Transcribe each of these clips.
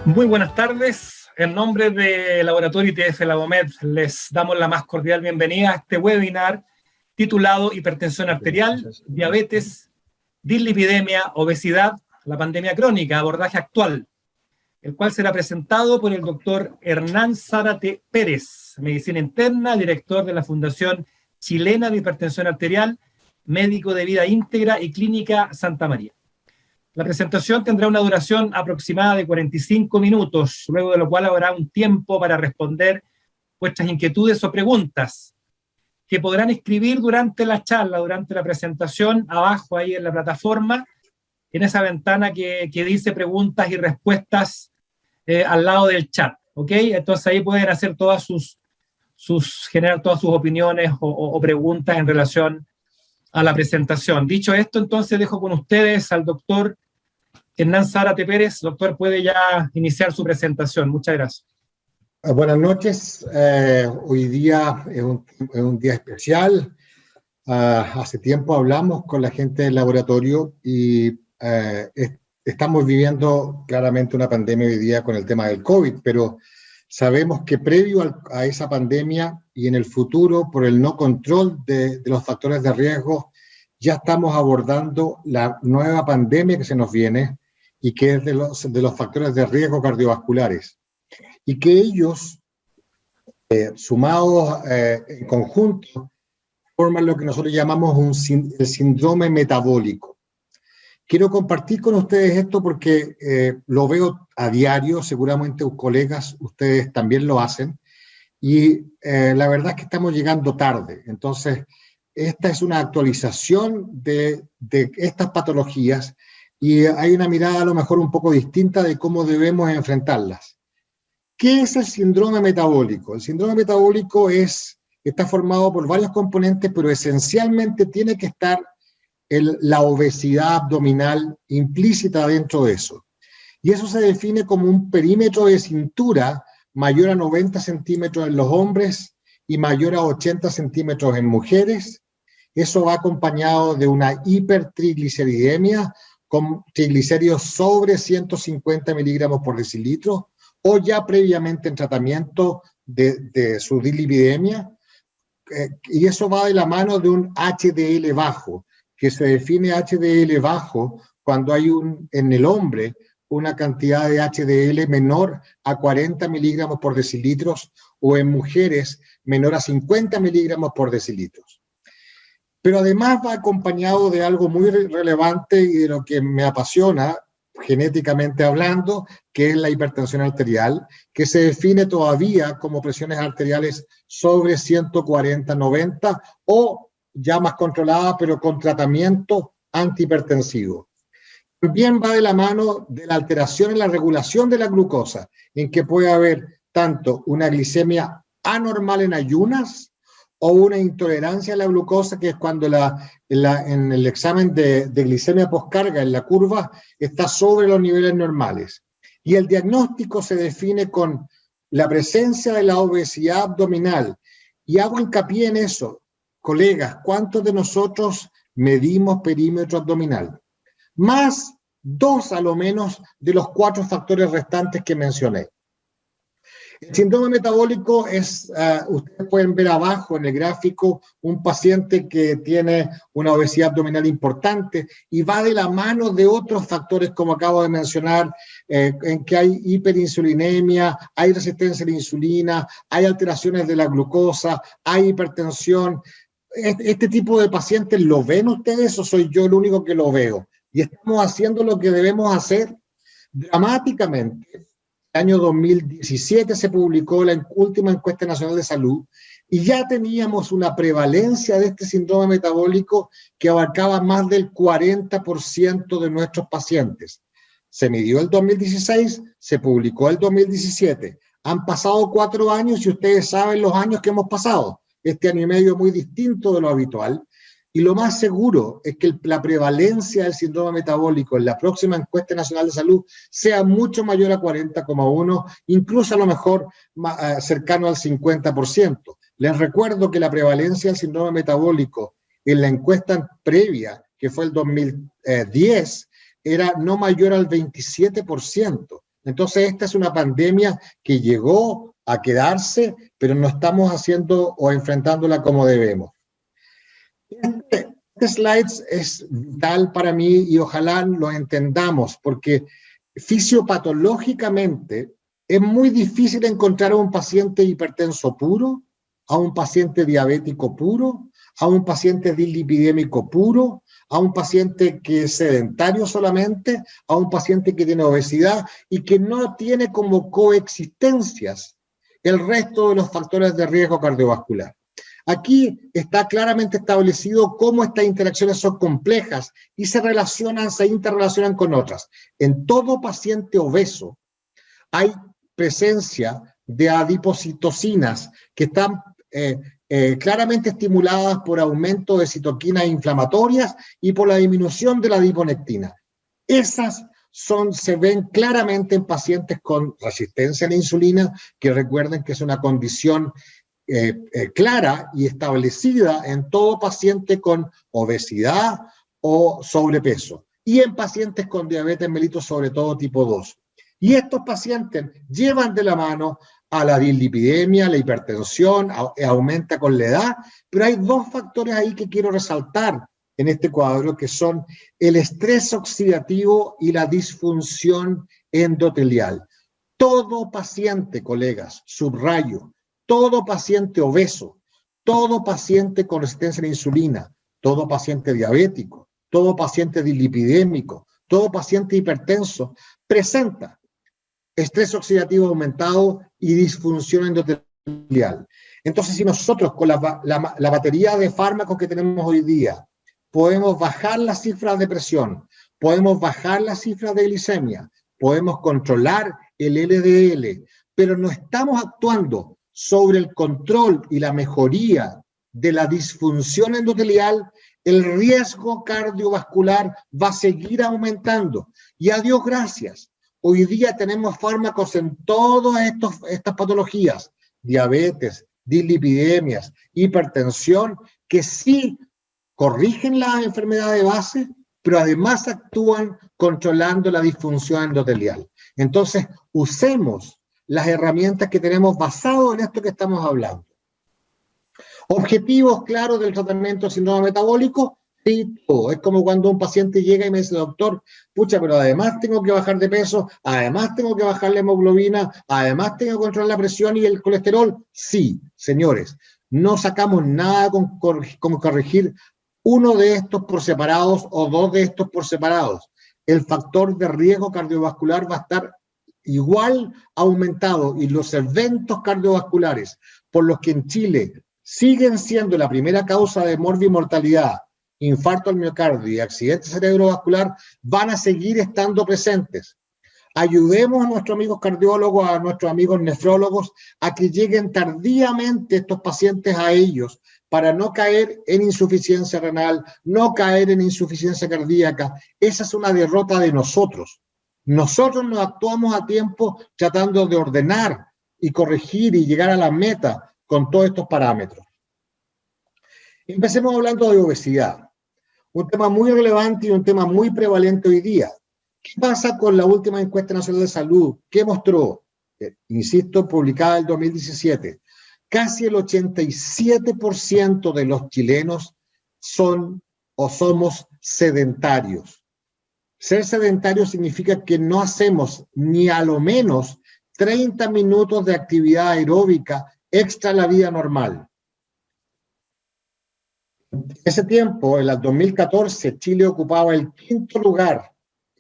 Muy buenas tardes. En nombre de Laboratorio ITF Labomed les damos la más cordial bienvenida a este webinar titulado Hipertensión arterial, diabetes, dislipidemia, obesidad, la pandemia crónica, abordaje actual, el cual será presentado por el doctor Hernán Zárate Pérez, medicina interna, director de la Fundación Chilena de Hipertensión Arterial, médico de vida íntegra y clínica Santa María. La presentación tendrá una duración aproximada de 45 minutos, luego de lo cual habrá un tiempo para responder vuestras inquietudes o preguntas, que podrán escribir durante la charla, durante la presentación, abajo ahí en la plataforma, en esa ventana que dice preguntas y respuestas al lado del chat, ¿ok? Entonces ahí pueden hacer todas generar todas sus opiniones o preguntas en relación a la presentación. Dicho esto, entonces dejo con ustedes al doctor Hernán Zárate Pérez. Doctor, puede ya iniciar su presentación. Muchas gracias. Buenas noches. Hoy día es un día especial. Hace tiempo hablamos con la gente del laboratorio y estamos viviendo claramente una pandemia hoy día con el tema del COVID, pero sabemos que previo a esa pandemia y en el futuro, por el no control de los factores de riesgo, ya estamos abordando la nueva pandemia que se nos viene y que es de los factores de riesgo cardiovasculares. Y que ellos, sumados en conjunto, forman lo que nosotros llamamos el síndrome metabólico. Quiero compartir con ustedes esto porque lo veo a diario, seguramente colegas, ustedes también lo hacen, y la verdad es que estamos llegando tarde. Entonces, esta es una actualización de estas patologías y hay una mirada a lo mejor un poco distinta de cómo debemos enfrentarlas. ¿Qué es el síndrome metabólico? El síndrome metabólico está formado por varios componentes, pero esencialmente tiene que estar la obesidad abdominal implícita dentro de eso. Y eso se define como un perímetro de cintura mayor a 90 centímetros en los hombres y mayor a 80 centímetros en mujeres. Eso va acompañado de una hipertrigliceridemia con triglicéridos sobre 150 miligramos por decilitro o ya previamente en tratamiento de su dislipidemia. Y eso va de la mano de un HDL bajo, que se define HDL bajo cuando hay en el hombre una cantidad de HDL menor a 40 miligramos por decilitros o en mujeres menor a 50 miligramos por decilitros. Pero además va acompañado de algo muy relevante y de lo que me apasiona, genéticamente hablando, que es la hipertensión arterial, que se define todavía como presiones arteriales sobre 140-90 o ya más controlada, pero con tratamiento antihipertensivo. También va de la mano de la alteración en la regulación de la glucosa, en que puede haber tanto una glicemia anormal en ayunas o una intolerancia a la glucosa, que es cuando en el examen de glicemia postcarga en la curva está sobre los niveles normales. Y el diagnóstico se define con la presencia de la obesidad abdominal. Y hago hincapié en eso. Colegas, ¿cuántos de nosotros medimos perímetro abdominal? Más 2 a lo menos de los 4 factores restantes que mencioné. El síndrome metabólico ustedes pueden ver abajo en el gráfico un paciente que tiene una obesidad abdominal importante y va de la mano de otros factores, como acabo de mencionar, en que hay hiperinsulinemia, hay resistencia a la insulina, hay alteraciones de la glucosa, hay hipertensión. ¿Este tipo de pacientes lo ven ustedes o soy yo el único que lo veo? Y estamos haciendo lo que debemos hacer dramáticamente. El año 2017 se publicó la última encuesta nacional de salud y ya teníamos una prevalencia de este síndrome metabólico que abarcaba más del 40% de nuestros pacientes. Se midió el 2016, se publicó el 2017. Han pasado 4 años y ustedes saben los años que hemos pasado. Este año y medio muy distinto de lo habitual. Y lo más seguro es que la prevalencia del síndrome metabólico en la próxima encuesta nacional de salud sea mucho mayor a 40,1, incluso a lo mejor cercano al 50%. Les recuerdo que la prevalencia del síndrome metabólico en la encuesta previa, que fue el 2010, era no mayor al 27%. Entonces esta es una pandemia que llegó a quedarse, pero no estamos haciendo o enfrentándola como debemos. Este slide es vital para mí y ojalá lo entendamos, porque fisiopatológicamente es muy difícil encontrar a un paciente hipertenso puro, a un paciente diabético puro, a un paciente dislipidémico puro, a un paciente que es sedentario solamente, a un paciente que tiene obesidad y que no tiene como coexistencias el resto de los factores de riesgo cardiovascular. Aquí está claramente establecido cómo estas interacciones son complejas y se interrelacionan con otras. En todo paciente obeso hay presencia de adipocitocinas que están claramente estimuladas por aumento de citoquinas inflamatorias y por la disminución de la adiponectina. Esas se ven claramente en pacientes con resistencia a la insulina, que recuerden que es una condición clara y establecida en todo paciente con obesidad o sobrepeso, y en pacientes con diabetes mellitus, sobre todo tipo 2. Y estos pacientes llevan de la mano a la dislipidemia, la hipertensión, aumenta con la edad, pero hay dos factores ahí que quiero resaltar en este cuadro, que son el estrés oxidativo y la disfunción endotelial. Todo paciente, colegas, subrayo, todo paciente obeso, todo paciente con resistencia a la insulina, todo paciente diabético, todo paciente dislipidémico, todo paciente hipertenso, presenta estrés oxidativo aumentado y disfunción endotelial. Entonces, si nosotros con la batería de fármacos que tenemos hoy día podemos bajar las cifras de presión, podemos bajar las cifras de glicemia, podemos controlar el LDL, pero no estamos actuando sobre el control y la mejoría de la disfunción endotelial, el riesgo cardiovascular va a seguir aumentando. Y a Dios gracias, hoy día tenemos fármacos en todas estas patologías, diabetes, dislipidemias, hipertensión, que sí corrigen la enfermedad de base, pero además actúan controlando la disfunción endotelial. Entonces, usemos las herramientas que tenemos basado en esto que estamos hablando. Objetivos claros del tratamiento de síndrome metabólico, sí, todo. Es como cuando un paciente llega y me dice, doctor, pucha, pero además tengo que bajar de peso, además tengo que bajar la hemoglobina, además tengo que controlar la presión y el colesterol. Sí, señores, no sacamos nada con corregir uno de estos por separados o dos de estos por separados. El factor de riesgo cardiovascular va a estar igual aumentado, y los eventos cardiovasculares por los que en Chile siguen siendo la primera causa de mortalidad, infarto al miocardio y accidente cerebrovascular, van a seguir estando presentes. Ayudemos a nuestros amigos cardiólogos, a nuestros amigos nefrólogos, a que lleguen tardíamente estos pacientes a ellos, para no caer en insuficiencia renal, no caer en insuficiencia cardíaca. Esa es una derrota de nosotros. Nosotros no actuamos a tiempo tratando de ordenar y corregir y llegar a la meta con todos estos parámetros. Empecemos hablando de obesidad, un tema muy relevante y un tema muy prevalente hoy día. ¿Qué pasa con la última encuesta nacional de salud? ¿Qué mostró? Insisto, publicada en 2017. Casi el 87% de los chilenos son o somos sedentarios. Ser sedentario significa que no hacemos ni a lo menos 30 minutos de actividad aeróbica extra la vida normal. En ese tiempo, en el 2014, Chile ocupaba el quinto lugar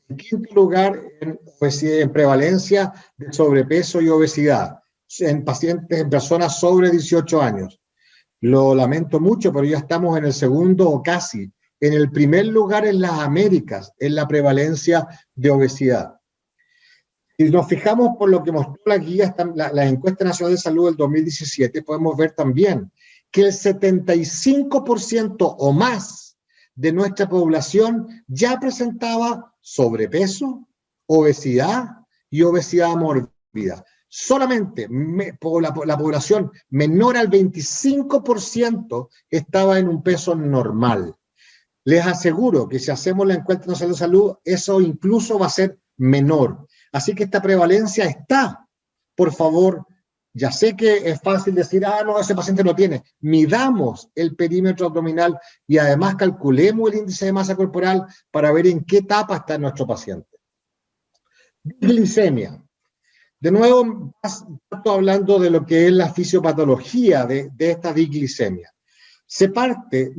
en prevalencia de sobrepeso y obesidad en pacientes, en personas sobre 18 años. Lo lamento mucho, pero ya estamos en el segundo o casi en el primer lugar en las Américas en la prevalencia de obesidad. Si nos fijamos por lo que mostró la guía, la encuesta nacional de salud del 2017, podemos ver también que el 75% o más de nuestra población ya presentaba sobrepeso, obesidad y obesidad mórbida. Solamente la población menor al 25% estaba en un peso normal. Les aseguro que si hacemos la encuesta nacional de salud, eso incluso va a ser menor. Así que esta prevalencia está. Por favor, ya sé que es fácil decir, no, ese paciente no tiene. Midamos el perímetro abdominal y además calculemos el índice de masa corporal para ver en qué etapa está nuestro paciente. Glicemia. De nuevo, estoy hablando de lo que es la fisiopatología de esta diglicemia. Se parte,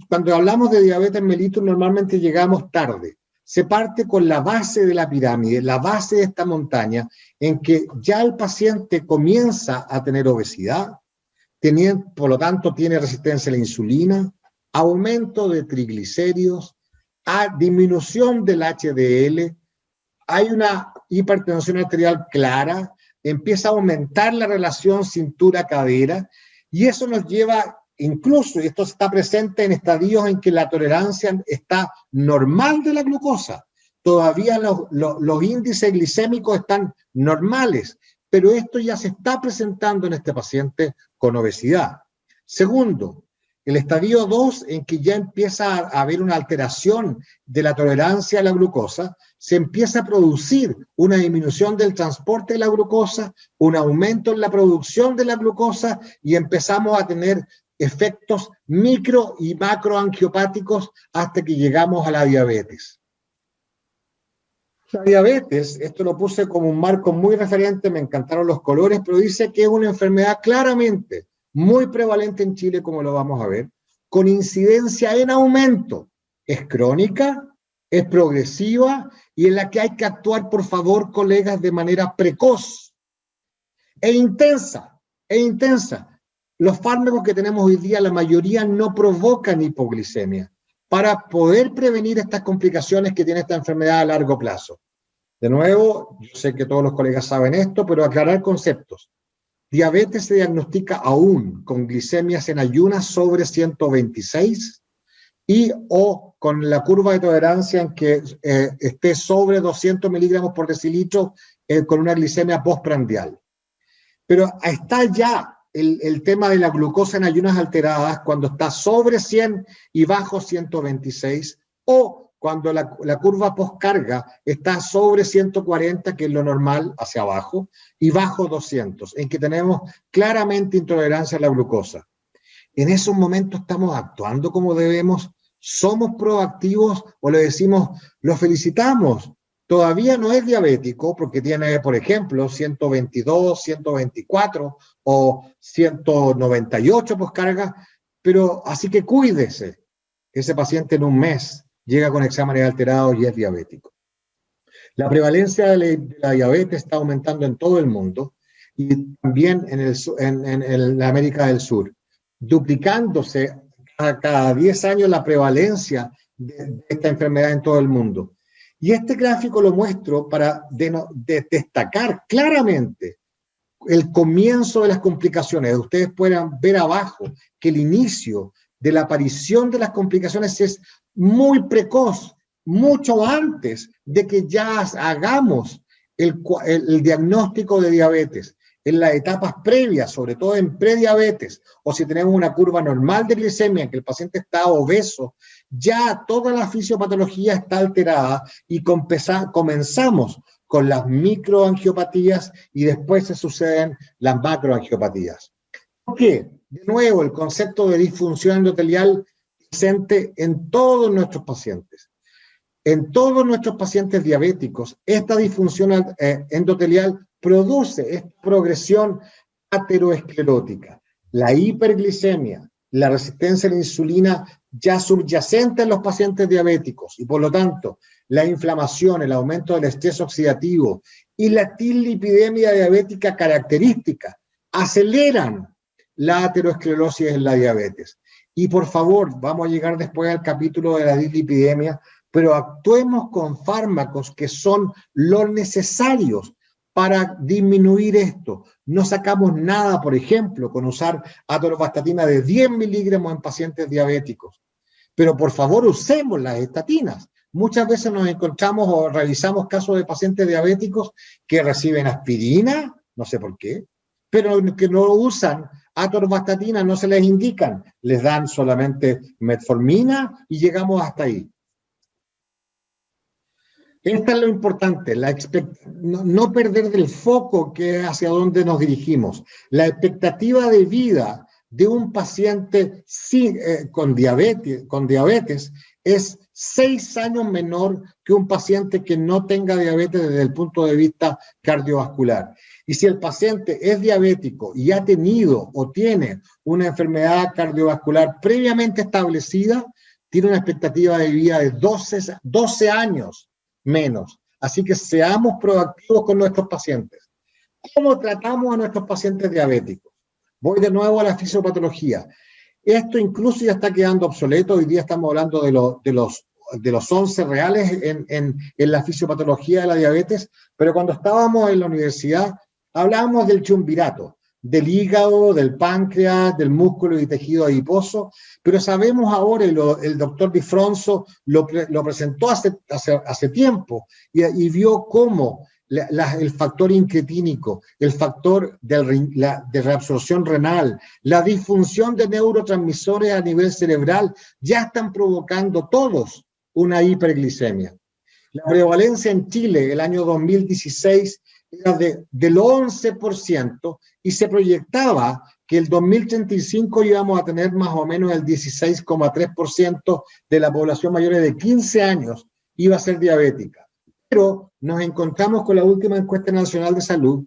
cuando hablamos de diabetes mellitus normalmente llegamos tarde. Se parte con la base de la pirámide, la base de esta montaña, en que ya el paciente comienza a tener obesidad, por lo tanto tiene resistencia a la insulina, aumento de triglicéridos, disminución del HDL, hay una hipertensión arterial clara, empieza a aumentar la relación cintura-cadera, y eso nos lleva, incluso, y esto está presente en estadios en que la tolerancia está normal de la glucosa, todavía los índices glicémicos están normales, pero esto ya se está presentando en este paciente con obesidad. Segundo, el estadio 2, en que ya empieza a haber una alteración de la tolerancia a la glucosa, se empieza a producir una disminución del transporte de la glucosa, un aumento en la producción de la glucosa y empezamos a tener efectos micro y macroangiopáticos hasta que llegamos a la diabetes. La diabetes, esto lo puse como un marco muy referente, me encantaron los colores, pero dice que es una enfermedad claramente muy prevalente en Chile, como lo vamos a ver, con incidencia en aumento. Es crónica, es progresiva y en la que hay que actuar, por favor, colegas, de manera precoz e intensa, Los fármacos que tenemos hoy día, la mayoría no provocan hipoglicemia para poder prevenir estas complicaciones que tiene esta enfermedad a largo plazo. De nuevo, yo sé que todos los colegas saben esto, pero aclarar conceptos. Diabetes se diagnostica aún con glicemias en ayunas sobre 126 o con la curva de tolerancia en que esté sobre 200 miligramos por decilitro con una glicemia postprandial. Pero está ya el tema de la glucosa en ayunas alteradas cuando está sobre 100 y bajo 126 o cuando la curva postcarga está sobre 140, que es lo normal, hacia abajo, y bajo 200, en que tenemos claramente intolerancia a la glucosa. En esos momentos estamos actuando como debemos, somos proactivos o le decimos, lo felicitamos, todavía no es diabético porque tiene, por ejemplo, 122, 124 o 198 postcarga, pero así que cuídese. Ese paciente en un mes llega con exámenes alterados y es diabético. La prevalencia de la diabetes está aumentando en todo el mundo y también en la América del Sur, duplicándose cada 10 años la prevalencia de esta enfermedad en todo el mundo. Y este gráfico lo muestro para destacar claramente el comienzo de las complicaciones. Ustedes puedan ver abajo que el inicio de la aparición de las complicaciones es muy precoz, mucho antes de que ya hagamos el diagnóstico de diabetes. En las etapas previas, sobre todo en prediabetes, o si tenemos una curva normal de glicemia en que el paciente está obeso, ya toda la fisiopatología está alterada y comenzamos con las microangiopatías y después se suceden las macroangiopatías. ¿Por qué? De nuevo, el concepto de disfunción endotelial presente en todos nuestros pacientes. En todos nuestros pacientes diabéticos, esta disfunción endotelial produce esta progresión ateroesclerótica. La hiperglicemia, la resistencia a la insulina ya subyacente en los pacientes diabéticos y por lo tanto la inflamación, el aumento del estrés oxidativo y la dislipidemia diabética característica aceleran la aterosclerosis en la diabetes. Y por favor, vamos a llegar después al capítulo de la dislipidemia, pero actuemos con fármacos que son los necesarios para disminuir esto. No sacamos nada, por ejemplo, con usar atorvastatina de 10 miligramos en pacientes diabéticos. Pero por favor, usemos las estatinas. Muchas veces nos encontramos o revisamos casos de pacientes diabéticos que reciben aspirina, no sé por qué, pero que no usan atorvastatina, no se les indican, les dan solamente metformina y llegamos hasta ahí. Esta es lo importante, no perder del foco que es hacia dónde nos dirigimos. La expectativa de vida de un paciente con diabetes es 6 años menor que un paciente que no tenga diabetes desde el punto de vista cardiovascular. Y si el paciente es diabético y ha tenido o tiene una enfermedad cardiovascular previamente establecida, tiene una expectativa de vida de 12 años menos. Así que seamos proactivos con nuestros pacientes. ¿Cómo tratamos a nuestros pacientes diabéticos? Voy de nuevo a la fisiopatología. Esto incluso ya está quedando obsoleto. Hoy día estamos hablando de los 11 reales en la fisiopatología de la diabetes, pero cuando estábamos en la universidad hablábamos del triunvirato, del hígado, del páncreas, del músculo y tejido adiposo, pero sabemos ahora, y el doctor Di Fronzo lo presentó hace tiempo, y vio cómo el factor incretínico, el factor de reabsorción renal, la disfunción de neurotransmisores a nivel cerebral, ya están provocando todos una hiperglicemia. La prevalencia en Chile el año 2016 era del 11%, y se proyectaba que el 2035 íbamos a tener más o menos el 16,3% de la población mayor de 15 años iba a ser diabética. Pero nos encontramos con la última encuesta nacional de salud,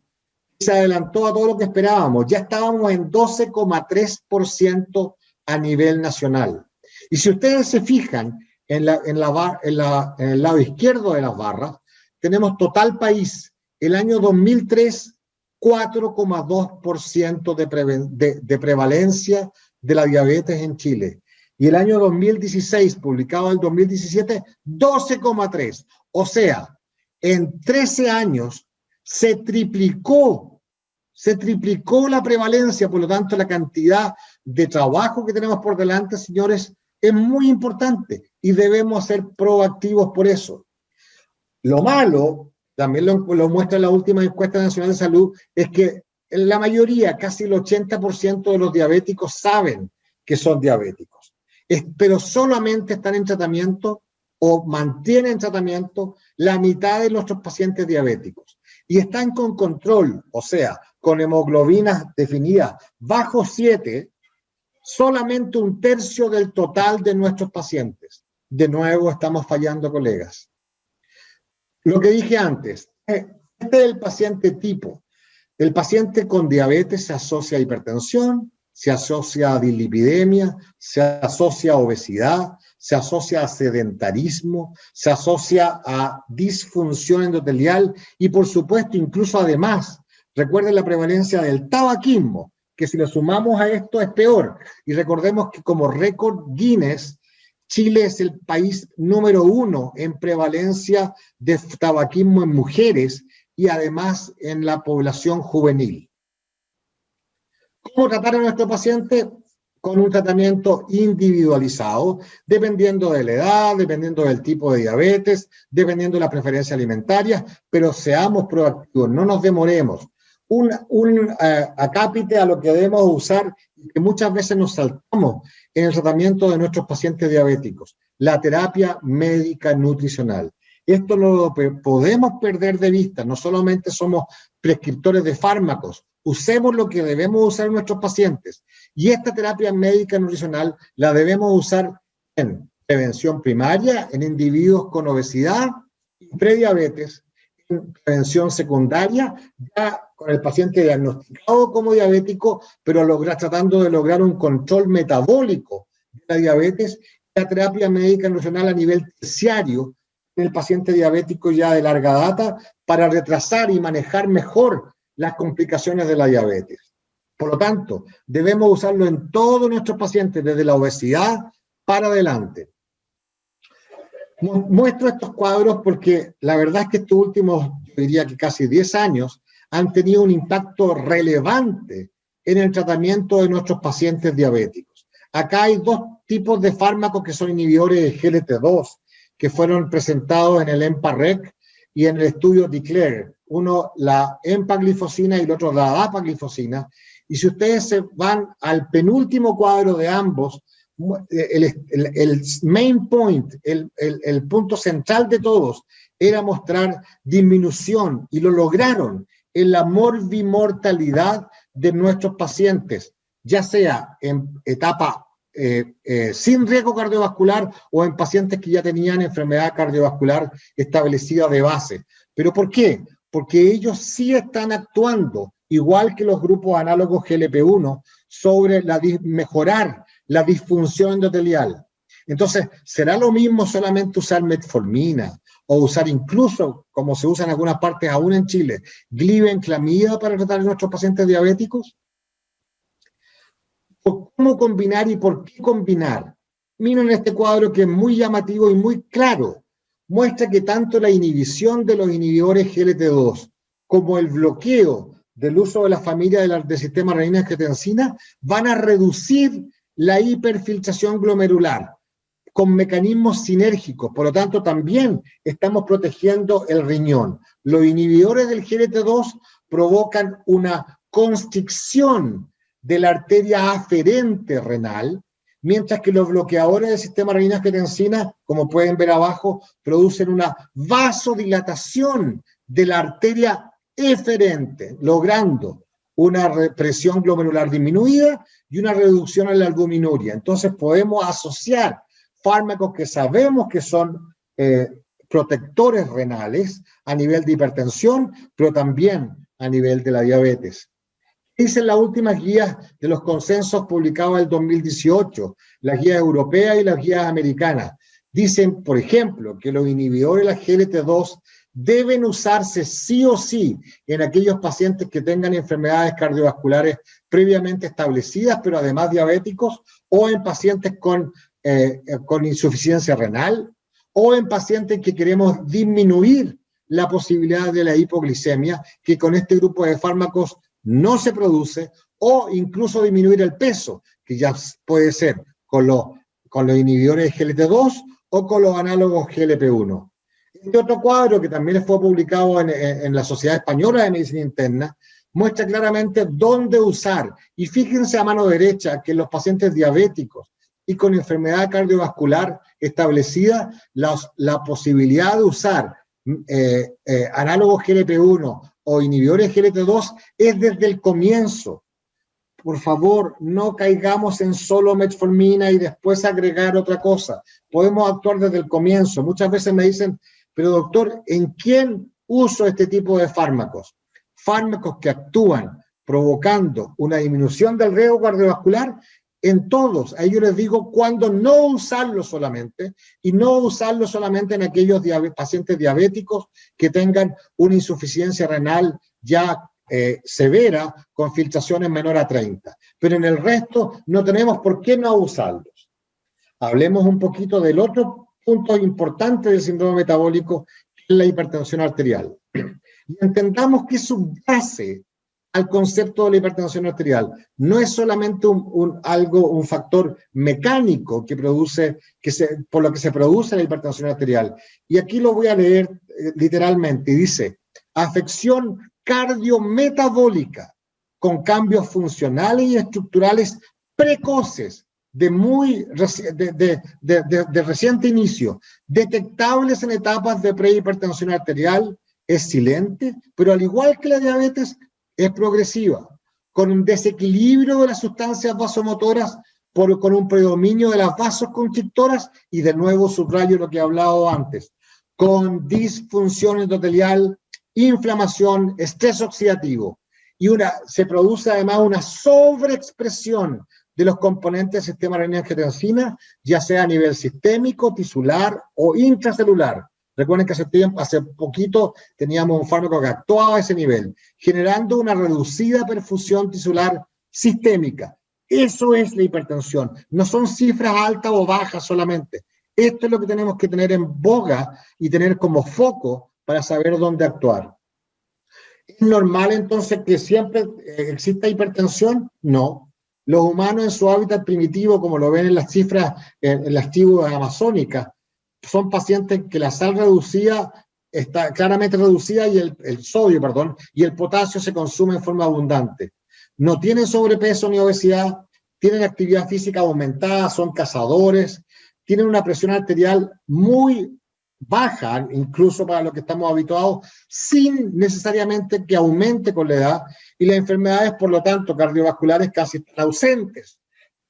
que se adelantó a todo lo que esperábamos. Ya estábamos en 12,3% a nivel nacional. Y si ustedes se fijan en el lado izquierdo de las barras, tenemos total país. El año 2003, 4,2% de prevalencia de la diabetes en Chile. Y el año 2016, publicado el 2017, 12,3%. O sea, en 13 años se triplicó la prevalencia. Por lo tanto, la cantidad de trabajo que tenemos por delante, señores, es muy importante y debemos ser proactivos por eso. Lo malo, también lo muestra la última encuesta nacional de salud, es que la mayoría, casi el 80% de los diabéticos saben que son diabéticos, pero solamente están en tratamiento o mantienen tratamiento la mitad de nuestros pacientes diabéticos. Y están con control, o sea, con hemoglobinas definidas bajo 7, solamente 1/3 del total de nuestros pacientes. De nuevo estamos fallando, colegas. Lo que dije antes, este es el paciente tipo. El paciente con diabetes se asocia a hipertensión, se asocia a dislipidemia, se asocia a obesidad, se asocia a sedentarismo, se asocia a disfunción endotelial y, por supuesto, incluso además, recuerden la prevalencia del tabaquismo, que si le sumamos a esto es peor. Y recordemos que como récord Guinness, Chile es el país número 1 en prevalencia de tabaquismo en mujeres y además en la población juvenil. ¿Cómo tratar a nuestro paciente? Con un tratamiento individualizado, dependiendo de la edad, dependiendo del tipo de diabetes, dependiendo de la preferencia alimentaria, pero seamos proactivos, no nos demoremos. Un acápite a lo que debemos usar, que muchas veces nos saltamos en el tratamiento de nuestros pacientes diabéticos, la terapia médica nutricional. Esto no lo podemos perder de vista, no solamente somos prescriptores de fármacos, usemos lo que debemos usar en nuestros pacientes. Y esta terapia médica nutricional la debemos usar en prevención primaria, en individuos con obesidad y prediabetes, en prevención secundaria, ya con el paciente diagnosticado como diabético, pero tratando de lograr un control metabólico de la diabetes, la terapia médica nutricional a nivel terciario, en el paciente diabético ya de larga data, para retrasar y manejar mejor las complicaciones de la diabetes. Por lo tanto, debemos usarlo en todos nuestros pacientes, desde la obesidad para adelante. Muestro estos cuadros porque la verdad es que estos últimos, yo diría que casi 10 años, han tenido un impacto relevante en el tratamiento de nuestros pacientes diabéticos. Acá hay dos tipos de fármacos que son inhibidores de GLT2, que fueron presentados en el EMPA-REC y en el estudio DECLARE. Uno la empaglifosina y el otro la dapaglifosina. Y si ustedes se van al penúltimo cuadro de ambos, el main point, el punto central de todos, era mostrar disminución, y lo lograron, en la morbimortalidad de nuestros pacientes, ya sea en etapa sin riesgo cardiovascular o en pacientes que ya tenían enfermedad cardiovascular establecida de base. ¿Pero por qué? Porque ellos sí están actuando, igual que los grupos análogos GLP-1, sobre mejorar la disfunción endotelial. Entonces, ¿será lo mismo solamente usar metformina o usar incluso, como se usa en algunas partes aún en Chile, glibenclamida para tratar a nuestros pacientes diabéticos? ¿Cómo combinar y por qué combinar? Miren este cuadro que es muy llamativo y muy claro. Muestra que tanto la inhibición de los inhibidores GLT2 como el bloqueo del uso de la familia del sistema renina-angiotensina van a reducir la hiperfiltración glomerular con mecanismos sinérgicos. Por lo tanto, también estamos protegiendo el riñón. Los inhibidores del GLT2 provocan una constricción de la arteria aferente renal, mientras que los bloqueadores del sistema renina-angiotensina, como pueden ver abajo, producen una vasodilatación de la arteria eferente, logrando una presión glomerular disminuida y una reducción en la albuminuria. Entonces podemos asociar fármacos que sabemos que son protectores renales a nivel de hipertensión, pero también a nivel de la diabetes. Dicen las últimas guías de los consensos publicados en el 2018, las guías europeas y las guías americanas. Dicen, por ejemplo, que los inhibidores de la GLT2 deben usarse sí o sí en aquellos pacientes que tengan enfermedades cardiovasculares previamente establecidas, pero además diabéticos, o en pacientes con insuficiencia renal, o en pacientes que queremos disminuir la posibilidad de la hipoglicemia, que con este grupo de fármacos no se produce, o incluso disminuir el peso, que ya puede ser con los inhibidores GLT2 o con los análogos GLP-1. Este otro cuadro, que también fue publicado en la Sociedad Española de Medicina Interna, muestra claramente dónde usar. Y fíjense a mano derecha que en los pacientes diabéticos y con enfermedad cardiovascular establecida, la posibilidad de usar análogos GLP-1 o inhibidores GLT2 es desde el comienzo. Por favor, no caigamos en solo metformina y después agregar otra cosa. Podemos actuar desde el comienzo. Muchas veces me dicen, pero doctor, ¿en quién uso este tipo de fármacos? Fármacos que actúan provocando una disminución del riesgo cardiovascular, en todos. A ellos les digo cuándo no usarlo solamente, y no usarlo solamente en aquellos pacientes diabéticos que tengan una insuficiencia renal ya severa, con filtraciones menor a 30. Pero en el resto no tenemos por qué no usarlos. Hablemos un poquito del otro punto importante del síndrome metabólico, que es la hipertensión arterial. Y entendamos que subyace al concepto de la hipertensión arterial. No es solamente un factor mecánico que produce, por lo que se produce la hipertensión arterial. Y aquí lo voy a leer literalmente. Dice, afección cardiometabólica con cambios funcionales y estructurales precoces de reciente inicio, detectables en etapas de prehipertensión arterial, es silente, pero al igual que la diabetes, es progresiva, con un desequilibrio de las sustancias vasomotoras, con un predominio de las vasoconstrictoras, y de nuevo subrayo lo que he hablado antes, con disfunción endotelial, inflamación, estrés oxidativo, y se produce además una sobreexpresión de los componentes del sistema renina-angiotensina, ya sea a nivel sistémico, tisular o intracelular. Recuerden que hace poquito teníamos un fármaco que actuaba a ese nivel, generando una reducida perfusión tisular sistémica. Eso es la hipertensión. No son cifras altas o bajas solamente. Esto es lo que tenemos que tener en boga y tener como foco para saber dónde actuar. ¿Es normal entonces que siempre exista hipertensión? No. Los humanos en su hábitat primitivo, como lo ven en las cifras en las tribus amazónicas, son pacientes que la sal reducida está claramente reducida y el sodio, y el potasio se consume en forma abundante. No tienen sobrepeso ni obesidad, tienen actividad física aumentada, son cazadores, tienen una presión arterial muy baja, incluso para lo que estamos habituados, sin necesariamente que aumente con la edad, y las enfermedades, por lo tanto, cardiovasculares casi están ausentes.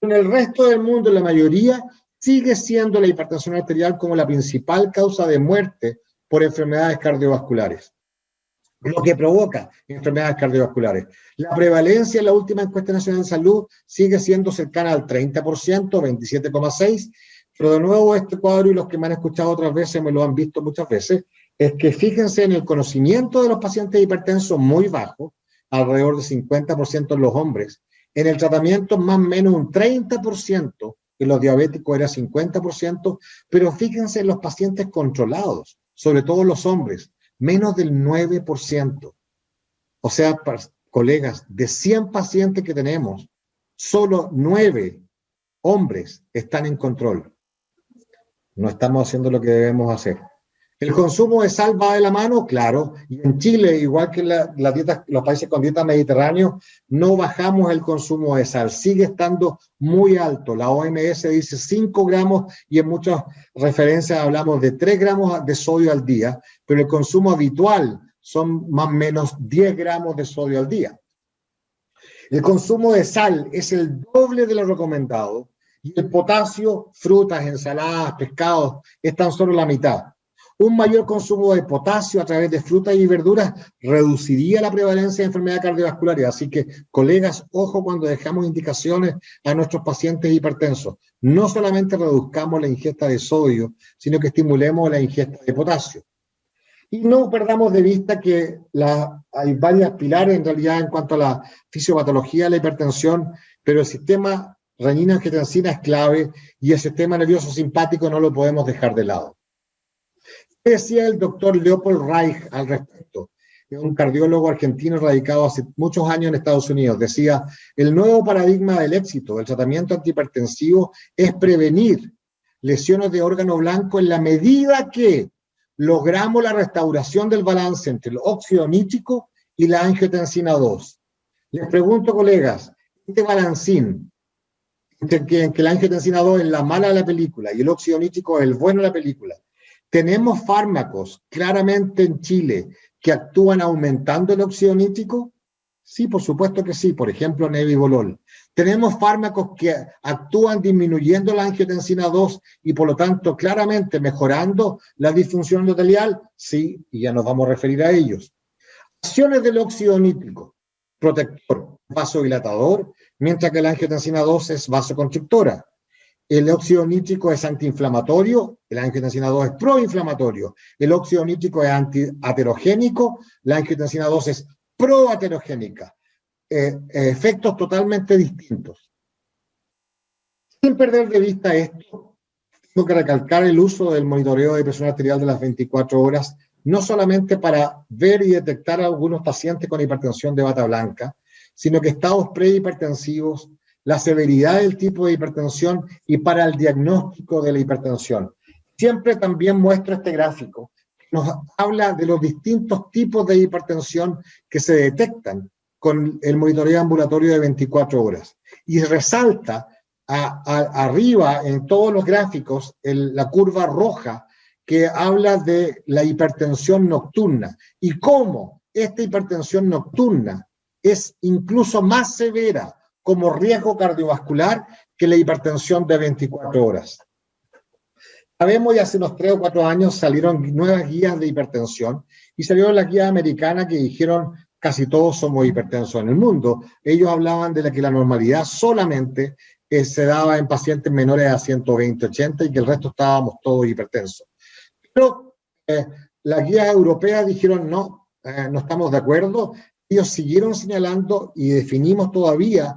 En el resto del mundo, la mayoría, sigue siendo la hipertensión arterial como la principal causa de muerte por enfermedades cardiovasculares, lo que provoca enfermedades cardiovasculares. La prevalencia en la última encuesta nacional de salud sigue siendo cercana al 30%, 27,6%, pero de nuevo este cuadro, y los que me han escuchado otras veces me lo han visto muchas veces, es que fíjense en el conocimiento de los pacientes hipertensos muy bajo, alrededor de 50% en los hombres, en el tratamiento más o menos un 30%, en los diabéticos era 50%, pero fíjense en los pacientes controlados, sobre todo los hombres, menos del 9%. O sea, colegas, de 100 pacientes que tenemos, solo 9 hombres están en control. No estamos haciendo lo que debemos hacer. ¿El consumo de sal va de la mano? Claro. Y en Chile, igual que los países con dieta mediterránea, no bajamos el consumo de sal. Sigue estando muy alto. La OMS dice 5 gramos y en muchas referencias hablamos de 3 gramos de sodio al día, pero el consumo habitual son más o menos 10 gramos de sodio al día. El consumo de sal es el doble de lo recomendado y el potasio, frutas, ensaladas, pescados, es tan solo la mitad. Un mayor consumo de potasio a través de frutas y verduras reduciría la prevalencia de enfermedades cardiovasculares. Así que, colegas, ojo cuando dejamos indicaciones a nuestros pacientes hipertensos. No solamente reduzcamos la ingesta de sodio, sino que estimulemos la ingesta de potasio. Y no perdamos de vista que hay varios pilares en realidad en cuanto a la fisiopatología de la hipertensión, pero el sistema renina-angiotensina es clave y el sistema nervioso simpático no lo podemos dejar de lado. ¿Qué decía el doctor Leopold Reich al respecto? Es un cardiólogo argentino radicado hace muchos años en Estados Unidos. Decía, el nuevo paradigma del éxito del tratamiento antihipertensivo es prevenir lesiones de órgano blanco en la medida que logramos la restauración del balance entre el óxido nítrico y la angiotensina 2. Les pregunto, colegas, este balancín en que la angiotensina 2 es la mala de la película y el óxido nítrico es el bueno de la película, ¿tenemos fármacos claramente en Chile que actúan aumentando el óxido nítrico? Sí, por supuesto que sí, por ejemplo, nebivolol. ¿Tenemos fármacos que actúan disminuyendo la angiotensina 2 y por lo tanto claramente mejorando la disfunción endotelial? Sí, y ya nos vamos a referir a ellos. Acciones del óxido nítrico, protector, vasodilatador, mientras que la angiotensina 2 es vasoconstrictora. El óxido nítrico es antiinflamatorio, la angiotensina 2 es proinflamatorio. El óxido nítrico es antiaterogénico, la angiotensina 2 es proaterogénica. Efectos totalmente distintos. Sin perder de vista esto, tengo que recalcar el uso del monitoreo de presión arterial de las 24 horas, no solamente para ver y detectar a algunos pacientes con hipertensión de bata blanca, sino que estados prehipertensivos, la severidad del tipo de hipertensión y para el diagnóstico de la hipertensión. Siempre también muestro este gráfico, que nos habla de los distintos tipos de hipertensión que se detectan con el monitoreo ambulatorio de 24 horas. Y resalta arriba en todos los gráficos la curva roja que habla de la hipertensión nocturna y cómo esta hipertensión nocturna es incluso más severa como riesgo cardiovascular que la hipertensión de 24 horas. Sabemos, y hace unos 3 o 4 años salieron nuevas guías de hipertensión y salieron las guías americanas que dijeron casi todos somos hipertensos en el mundo. Ellos hablaban de que la normalidad solamente se daba en pacientes menores a 120-80 y que el resto estábamos todos hipertensos. Pero las guías europeas dijeron no estamos de acuerdo. Ellos siguieron señalando y definimos todavía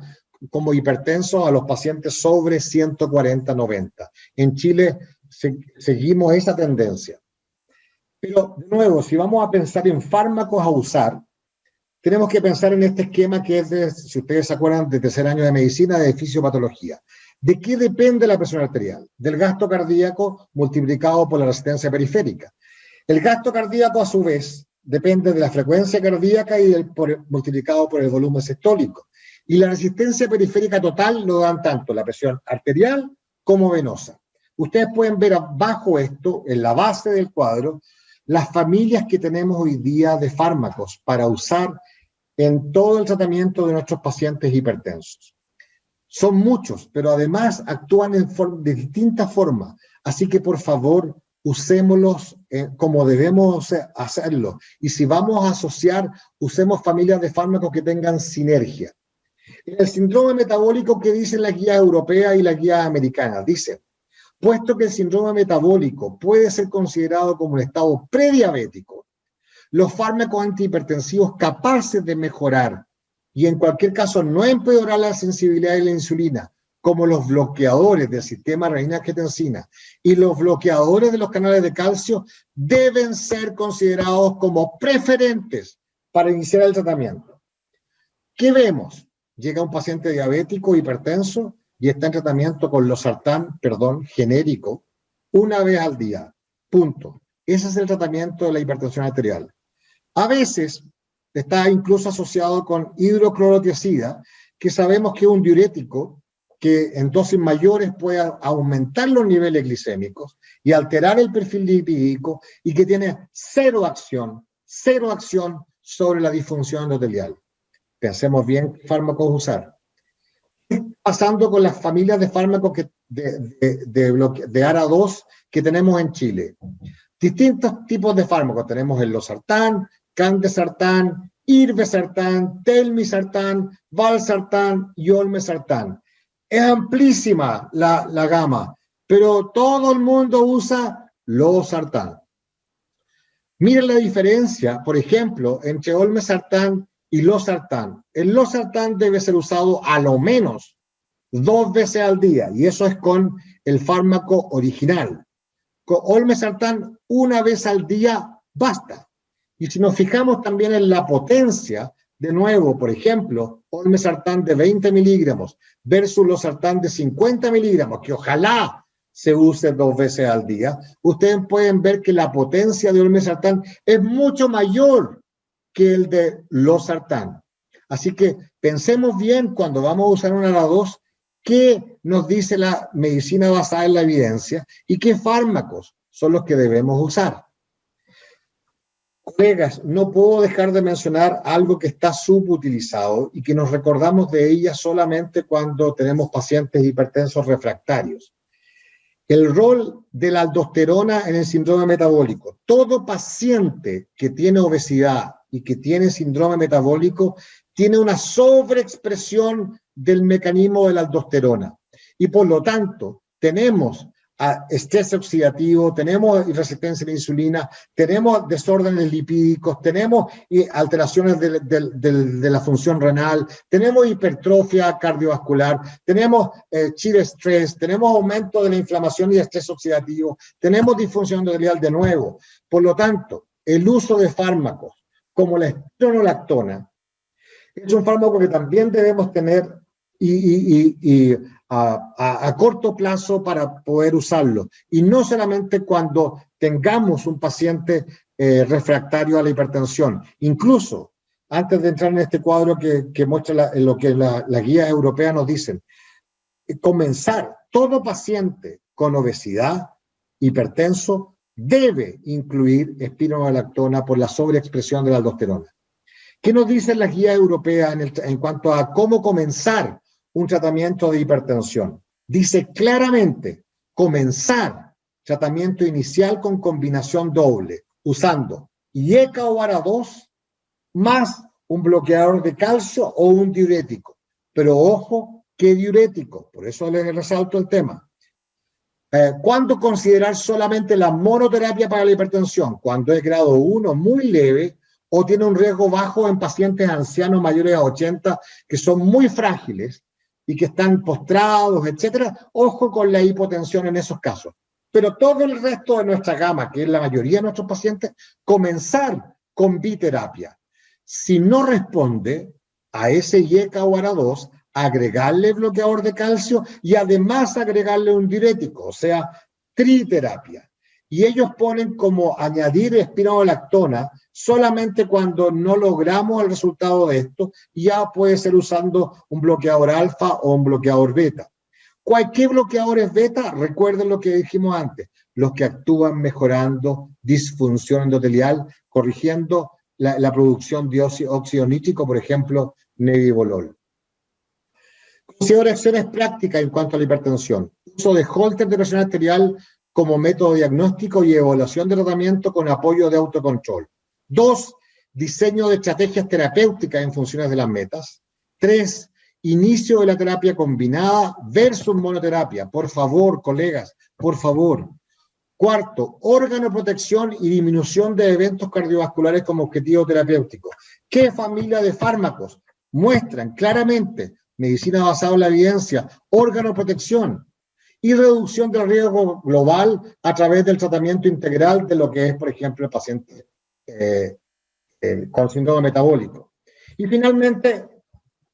como hipertensos a los pacientes sobre 140-90. En Chile seguimos esa tendencia. Pero, de nuevo, si vamos a pensar en fármacos a usar, tenemos que pensar en este esquema que es, si ustedes se acuerdan, de tercer año de medicina, de fisiopatología. ¿De qué depende la presión arterial? Del gasto cardíaco multiplicado por la resistencia periférica. El gasto cardíaco, a su vez, depende de la frecuencia cardíaca y multiplicado por el volumen sistólico. Y la resistencia periférica total lo dan tanto la presión arterial como venosa. Ustedes pueden ver abajo esto, en la base del cuadro, las familias que tenemos hoy día de fármacos para usar en todo el tratamiento de nuestros pacientes hipertensos. Son muchos, pero además actúan de distintas formas. Así que, por favor, usémoslos como debemos hacerlo. Y si vamos a asociar, usemos familias de fármacos que tengan sinergia. En el síndrome metabólico, que dicen las guías europeas y las guías americanas, dice: puesto que el síndrome metabólico puede ser considerado como un estado prediabético, los fármacos antihipertensivos capaces de mejorar y en cualquier caso no empeorar la sensibilidad de la insulina, como los bloqueadores del sistema renina-angiotensina y los bloqueadores de los canales de calcio, deben ser considerados como preferentes para iniciar el tratamiento. ¿Qué vemos? Llega un paciente diabético, hipertenso, y está en tratamiento con losartán, genérico, una vez al día. Punto. Ese es el tratamiento de la hipertensión arterial. A veces está incluso asociado con hidroclorotiazida, que sabemos que es un diurético que en dosis mayores puede aumentar los niveles glicémicos y alterar el perfil lipídico, y que tiene cero acción sobre la disfunción endotelial. Pensemos bien qué fármacos usar. ¿Qué está pasando con las familias de fármacos de ARA2 que tenemos en Chile? Distintos tipos de fármacos. Tenemos el losartán, candesartán, irbesartán, telmisartán, valsartán y olmesartán. Es amplísima la gama, pero todo el mundo usa losartán. Miren la diferencia, por ejemplo, entre olmesartán y losartán. El losartán debe ser usado a lo menos 2 veces al día, y eso es con el fármaco original. Con olmesartán, 1 vez al día basta. Y si nos fijamos también en la potencia, de nuevo, por ejemplo, olmesartán de 20 miligramos versus losartán de 50 miligramos, que ojalá se use 2 veces al día, ustedes pueden ver que la potencia de olmesartán es mucho mayor que el de losartán. Así que pensemos bien cuando vamos a usar un ARA2, qué nos dice la medicina basada en la evidencia y qué fármacos son los que debemos usar. Colegas, no puedo dejar de mencionar algo que está subutilizado y que nos recordamos de ella solamente cuando tenemos pacientes hipertensos refractarios. El rol de la aldosterona en el síndrome metabólico. Todo paciente que tiene obesidad y que tiene síndrome metabólico tiene una sobreexpresión del mecanismo de la aldosterona. Y por lo tanto, tenemos estrés oxidativo, tenemos resistencia a la insulina, tenemos desórdenes lipídicos, tenemos alteraciones de la función renal, tenemos hipertrofia cardiovascular, tenemos child stress, tenemos aumento de la inflamación y estrés oxidativo, tenemos disfunción endotelial de nuevo. Por lo tanto, el uso de fármacos como la espironolactona es un fármaco que también debemos tener a corto plazo para poder usarlo. Y no solamente cuando tengamos un paciente refractario a la hipertensión. Incluso, antes de entrar en este cuadro que muestra lo que las guías europeas nos dicen, comenzar, todo paciente con obesidad, hipertenso, debe incluir espironolactona por la sobreexpresión de la aldosterona. ¿Qué nos dicen las guías europeas en cuanto a cómo comenzar un tratamiento de hipertensión? Dice claramente, comenzar tratamiento inicial con combinación doble, usando IECA o ARA2 más un bloqueador de calcio o un diurético. Pero ojo, ¿qué diurético? Por eso les resalto el tema. ¿Cuándo considerar solamente la monoterapia para la hipertensión? Cuando es grado 1, muy leve, o tiene un riesgo bajo en pacientes ancianos mayores a 80 que son muy frágiles y que están postrados, etcétera. Ojo con la hipotensión en esos casos. Pero todo el resto de nuestra gama, que es la mayoría de nuestros pacientes, comenzar con biterapia. Si no responde a ese IECA o ARA2, agregarle bloqueador de calcio y además agregarle un diurético, o sea, triterapia. Y ellos ponen como añadir espironolactona Solamente cuando no logramos el resultado de esto, ya puede ser usando un bloqueador alfa o un bloqueador beta. Cualquier bloqueador es beta, recuerden lo que dijimos antes, los que actúan mejorando disfunción endotelial, corrigiendo la producción de óxido nítrico, por ejemplo, nebivolol. Considero acciones prácticas en cuanto a la hipertensión. Uso de Holter de presión arterial como método diagnóstico y evaluación de tratamiento con apoyo de autocontrol. 2. Diseño de estrategias terapéuticas en funciones de las metas. 3. Inicio de la terapia combinada versus monoterapia. Por favor, colegas, por favor. 4. Órgano protección y disminución de eventos cardiovasculares como objetivo terapéutico. ¿Qué familia de fármacos muestran claramente medicina basada en la evidencia, órgano protección y reducción del riesgo global a través del tratamiento integral de lo que es, por ejemplo, el paciente con síndrome metabólico? Y finalmente,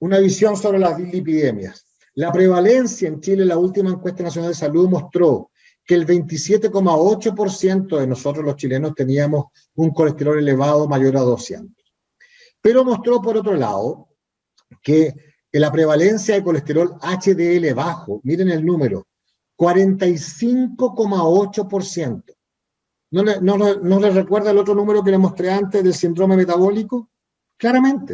una visión sobre las dislipidemias. La prevalencia en Chile, la última encuesta nacional de salud mostró que el 27,8% de nosotros los chilenos teníamos un colesterol elevado mayor a 200. Pero mostró, por otro lado, que la prevalencia de colesterol HDL bajo, miren el número, 45,8%. ¿No les recuerda el otro número que les mostré antes del síndrome metabólico? Claramente.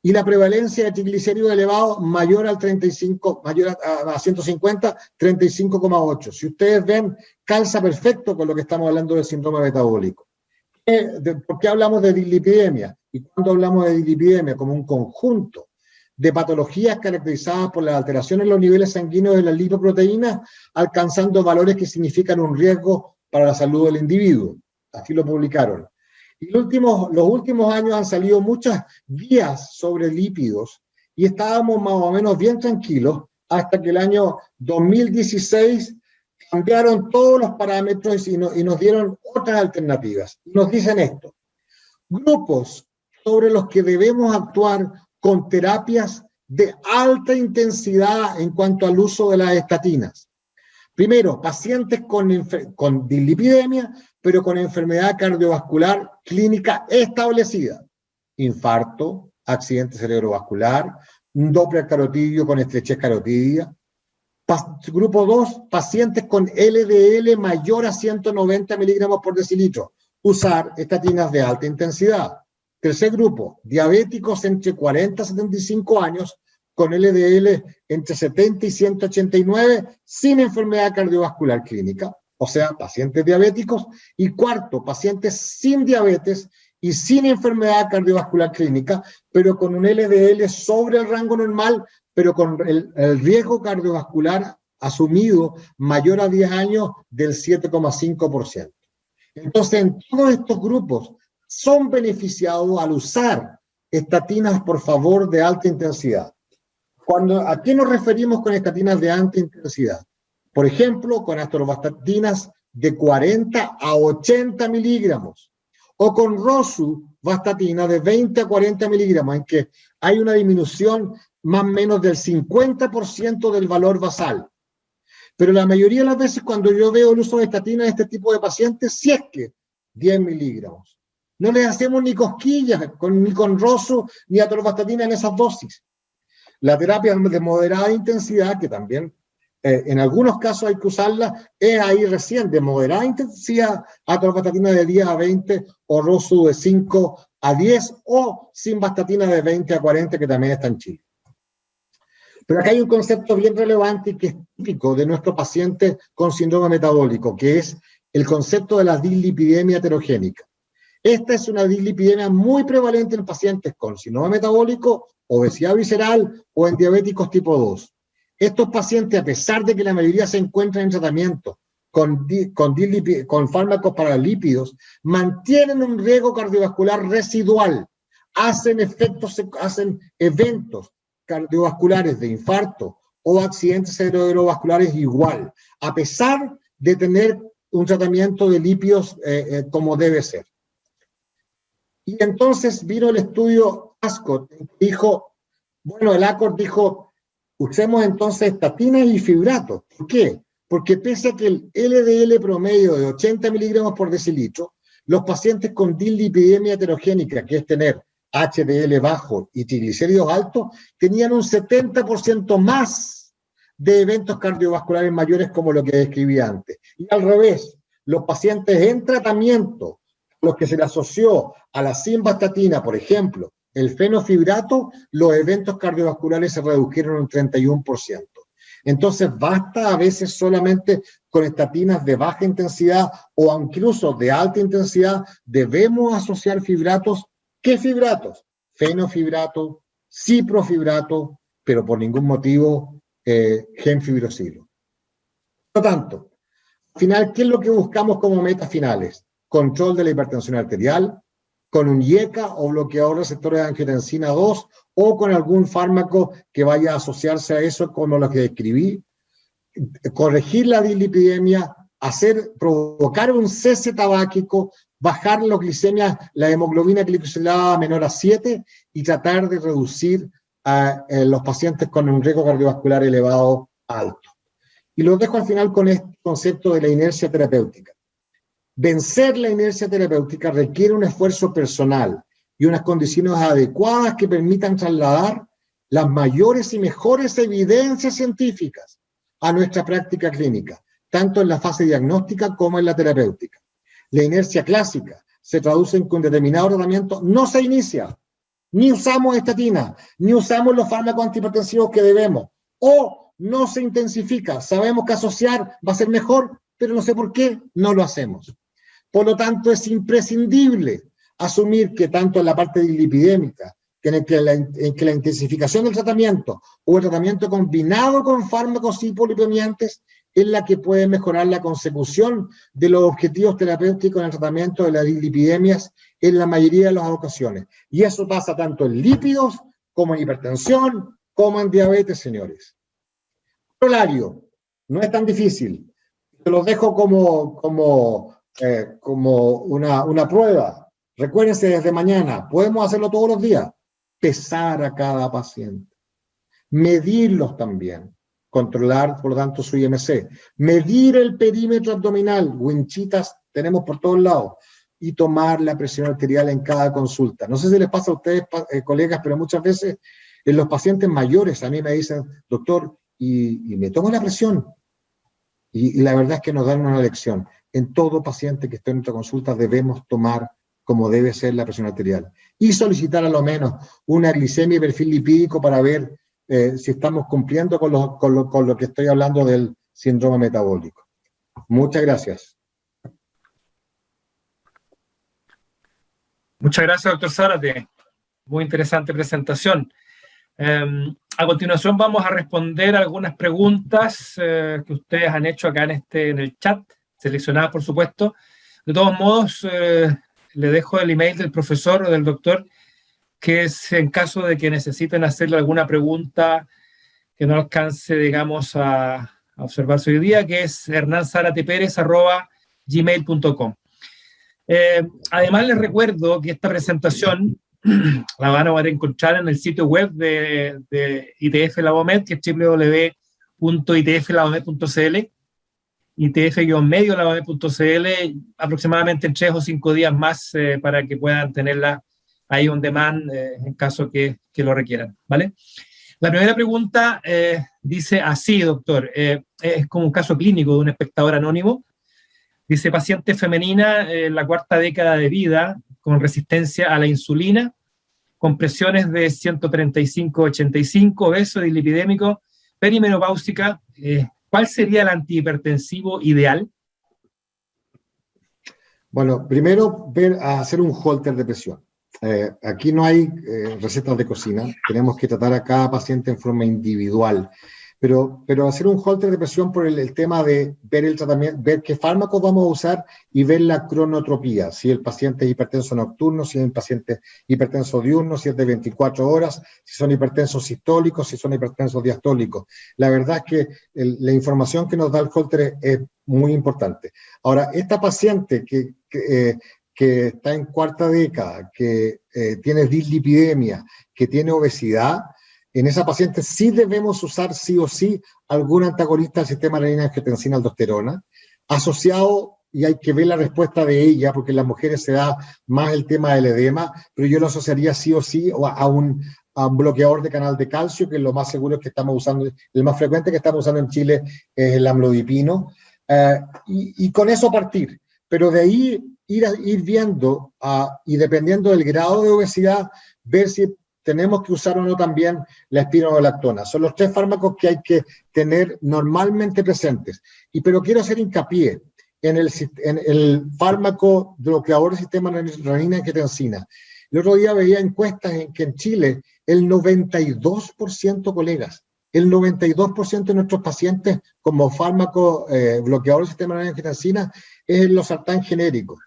Y la prevalencia de triglicéridos elevados mayor al 35, mayor a 150, 35,8. Si ustedes ven, calza perfecto con lo que estamos hablando del síndrome metabólico. ¿Por qué hablamos de dislipidemia? Y cuando hablamos de dislipidemia, como un conjunto de patologías caracterizadas por las alteraciones en los niveles sanguíneos de las lipoproteínas, alcanzando valores que significan un riesgo para la salud del individuo. Así lo publicaron. Y los últimos años han salido muchas guías sobre lípidos y estábamos más o menos bien tranquilos hasta que el año 2016 cambiaron todos los parámetros y nos dieron otras alternativas. Nos dicen esto: grupos sobre los que debemos actuar con terapias de alta intensidad en cuanto al uso de las estatinas. Primero, pacientes con dislipidemia, pero con enfermedad cardiovascular clínica establecida. Infarto, accidente cerebrovascular, un Doppler carotidio con estrechez carotidia. Grupo 2, pacientes con LDL mayor a 190 miligramos por decilitro. Usar estatinas de alta intensidad. Tercer grupo, diabéticos entre 40 y 75 años, con LDL entre 70 y 189, sin enfermedad cardiovascular clínica, o sea, pacientes diabéticos. Y cuarto, pacientes sin diabetes y sin enfermedad cardiovascular clínica, pero con un LDL sobre el rango normal, pero con el riesgo cardiovascular asumido mayor a 10 años del 7,5%. Entonces, en todos estos grupos son beneficiados al usar estatinas, por favor, de alta intensidad. ¿A qué nos referimos con estatinas de alta intensidad? Por ejemplo, con atorvastatinas de 40 a 80 miligramos, o con rosuvastatina de 20 a 40 miligramos, en que hay una disminución más o menos del 50% del valor basal. Pero la mayoría de las veces cuando yo veo el uso de estatinas en este tipo de pacientes, si es que 10 miligramos. No les hacemos ni cosquillas, ni con rosu, ni atorvastatina en esas dosis. La terapia de moderada intensidad, que también en algunos casos hay que usarla, es ahí recién, de moderada intensidad, atorvastatina de 10 a 20, o rosu de 5 a 10, o simvastatina de 20 a 40, que también está en Chile. Pero acá hay un concepto bien relevante y que es típico de nuestro paciente con síndrome metabólico, que es el concepto de la dislipidemia heterogénica. Esta es una dislipidemia muy prevalente en pacientes con síndrome metabólico, obesidad visceral o en diabéticos tipo 2. Estos pacientes, a pesar de que la mayoría se encuentran en tratamiento con fármacos para lípidos, mantienen un riesgo cardiovascular residual, hacen eventos cardiovasculares de infarto o accidentes cerebrovasculares igual, a pesar de tener un tratamiento de lípidos como debe ser. Y entonces vino el estudio ASCOT, dijo, bueno, el ACORD dijo, usemos entonces estatinas y fibratos. ¿Por qué? Porque pese a que el LDL promedio de 80 miligramos por decilitro, Los pacientes con dislipidemia heterogénica, que es tener HDL bajo y triglicéridos altos, tenían un 70% más de eventos cardiovasculares mayores, como lo que describí antes. Y al revés, los pacientes en tratamiento, los que se le asoció a la simvastatina, por ejemplo, el fenofibrato, los eventos cardiovasculares se redujeron un 31%. Entonces basta a veces solamente con estatinas de baja intensidad o incluso de alta intensidad. Debemos asociar fibratos. ¿Qué fibratos? Fenofibrato, ciprofibrato, pero por ningún motivo gemfibrosilo. Por lo tanto, al final, ¿qué es lo que buscamos como metas finales? Control de la hipertensión arterial, con un IECA o bloqueador receptores de angiotensina 2, o con algún fármaco que vaya a asociarse a eso, como lo que describí, corregir la dislipidemia, provocar un cese tabáquico, bajar la glicemia, la hemoglobina glicosilada menor a 7 y tratar de reducir a los pacientes con un riesgo cardiovascular elevado alto. Y lo dejo al final con este concepto de la inercia terapéutica. Vencer la inercia terapéutica requiere un esfuerzo personal y unas condiciones adecuadas que permitan trasladar las mayores y mejores evidencias científicas a nuestra práctica clínica, tanto en la fase diagnóstica como en la terapéutica. La inercia clásica se traduce en que un determinado tratamiento no se inicia, ni usamos estatina, ni usamos los fármacos antihipertensivos que debemos, o no se intensifica. Sabemos que asociar va a ser mejor, pero no sé por qué no lo hacemos. Por lo tanto, es imprescindible asumir que tanto en la parte dislipidémica, en que la intensificación del tratamiento o el tratamiento combinado con fármacos hipolipemiantes es la que puede mejorar la consecución de los objetivos terapéuticos en el tratamiento de las dislipidemias en la mayoría de las ocasiones. Y eso pasa tanto en lípidos, como en hipertensión, como en diabetes, señores. Corolario, no es tan difícil. Te los dejo como una prueba. Recuérdense desde mañana, podemos hacerlo todos los días. Pesar a cada paciente. Medirlos también. Controlar, por lo tanto, su IMC. Medir el perímetro abdominal. Winchitas tenemos por todos lados. Y tomar la presión arterial en cada consulta. No sé si les pasa a ustedes, colegas, pero muchas veces en los pacientes mayores a mí me dicen, doctor, y me tomo la presión. Y la verdad es que nos dan una lección. En todo paciente que esté en nuestra consulta debemos tomar como debe ser la presión arterial. Y solicitar a lo menos una glicemia y perfil lipídico para ver si estamos cumpliendo con lo que estoy hablando del síndrome metabólico. Muchas gracias. Muchas gracias, doctor Zárate. Muy interesante presentación. A continuación vamos a responder algunas preguntas que ustedes han hecho acá en el chat, seleccionadas por supuesto. De todos modos, le dejo el email del profesor o del doctor, que es en caso de que necesiten hacerle alguna pregunta que no alcance, digamos, a observarse hoy día, que es hernanzarateperez@gmail.com. Además, les recuerdo que esta presentación la van a poder encontrar en el sitio web de ITF Labomed, que es www.itflabomed.cl, itf-mediolabomed.cl, aproximadamente en 3 o 5 días más para que puedan tenerla ahí on demand en caso que lo requieran, ¿vale? La primera pregunta dice así, doctor, es como un caso clínico de un espectador anónimo. Dice, paciente femenina en la 4ª década de vida, con resistencia a la insulina, con presiones de 135-85, obeso, dislipidémico, perimenopáusica. ¿Cuál sería el antihipertensivo ideal? Bueno, primero hacer un holter de presión. Aquí no hay recetas de cocina, tenemos que tratar a cada paciente en forma individual. Pero hacer un holter de presión por el tema de ver el tratamiento, ver qué fármacos vamos a usar y ver la cronotropía, si el paciente es hipertenso nocturno, si es un paciente hipertenso diurno, si es de 24 horas, si son hipertensos sistólicos, si son hipertensos diastólicos. La verdad es que la información que nos da el holter es muy importante. Ahora, esta paciente que está en 4ª década, que tiene dislipidemia, que tiene obesidad, en esa paciente sí debemos usar sí o sí algún antagonista del sistema renina-angiotensina-aldosterona, asociado y hay que ver la respuesta de ella, porque en las mujeres se da más el tema del edema, pero yo lo asociaría sí o sí a un bloqueador de canal de calcio, que lo más seguro es que estamos usando, el más frecuente que estamos usando en Chile es el amlodipino, y con eso partir. Pero de ahí ir viendo, y dependiendo del grado de obesidad, ver si tenemos que usar o no también la espironolactona. Son los 3 fármacos que hay que tener normalmente presentes. Pero quiero hacer hincapié en el fármaco bloqueador del sistema renina-angiotensina. El otro día veía encuestas en que en Chile el 92%, colegas, el 92% de nuestros pacientes como fármaco bloqueador del sistema renina-angiotensina es el losartán genérico.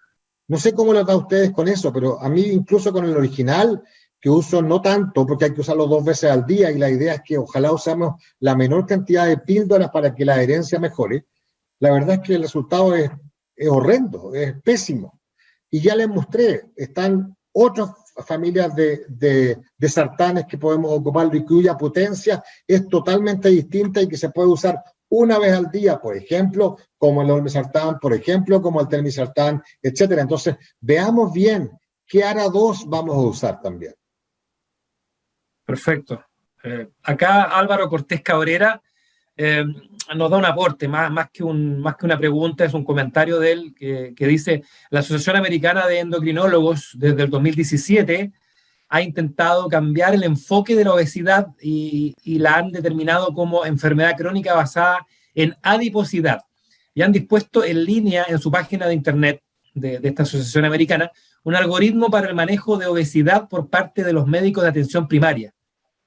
No sé cómo les va a ustedes con eso, pero a mí incluso con el original, que uso no tanto, porque hay que usarlo 2 veces al día, y la idea es que ojalá usemos la menor cantidad de píldoras para que la adherencia mejore. La verdad es que el resultado es horrendo, es pésimo. Y ya les mostré, están otras familias de sartanes que podemos ocupar, y cuya potencia es totalmente distinta y que se puede usar una vez al día, por ejemplo, como el olmesartán, por ejemplo, como el telmisartán, etcétera. Entonces, veamos bien qué ARA2 vamos a usar también. Perfecto. Acá Álvaro Cortés Cabrera nos da un aporte, más que una pregunta, es un comentario de él que dice: la Asociación Americana de Endocrinólogos desde el 2017 ha intentado cambiar el enfoque de la obesidad y la han determinado como enfermedad crónica basada en adiposidad, y han dispuesto en línea en su página de internet de esta asociación americana un algoritmo para el manejo de obesidad por parte de los médicos de atención primaria.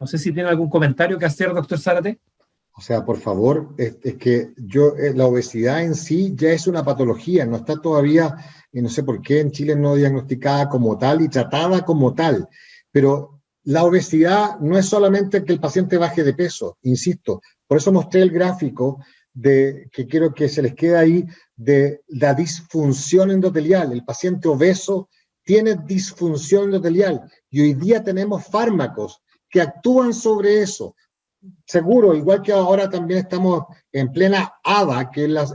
No sé si tiene algún comentario que hacer, doctor Zárate. O sea, por favor, es que la obesidad en sí ya es una patología, no está todavía, no sé por qué en Chile no diagnosticada como tal y tratada como tal, pero la obesidad no es solamente que el paciente baje de peso, insisto, por eso mostré el gráfico que quiero que se les quede ahí, de la disfunción endotelial. El paciente obeso tiene disfunción endotelial, y hoy día tenemos fármacos que actúan sobre eso. Seguro, igual que ahora también estamos en plena ADA, que es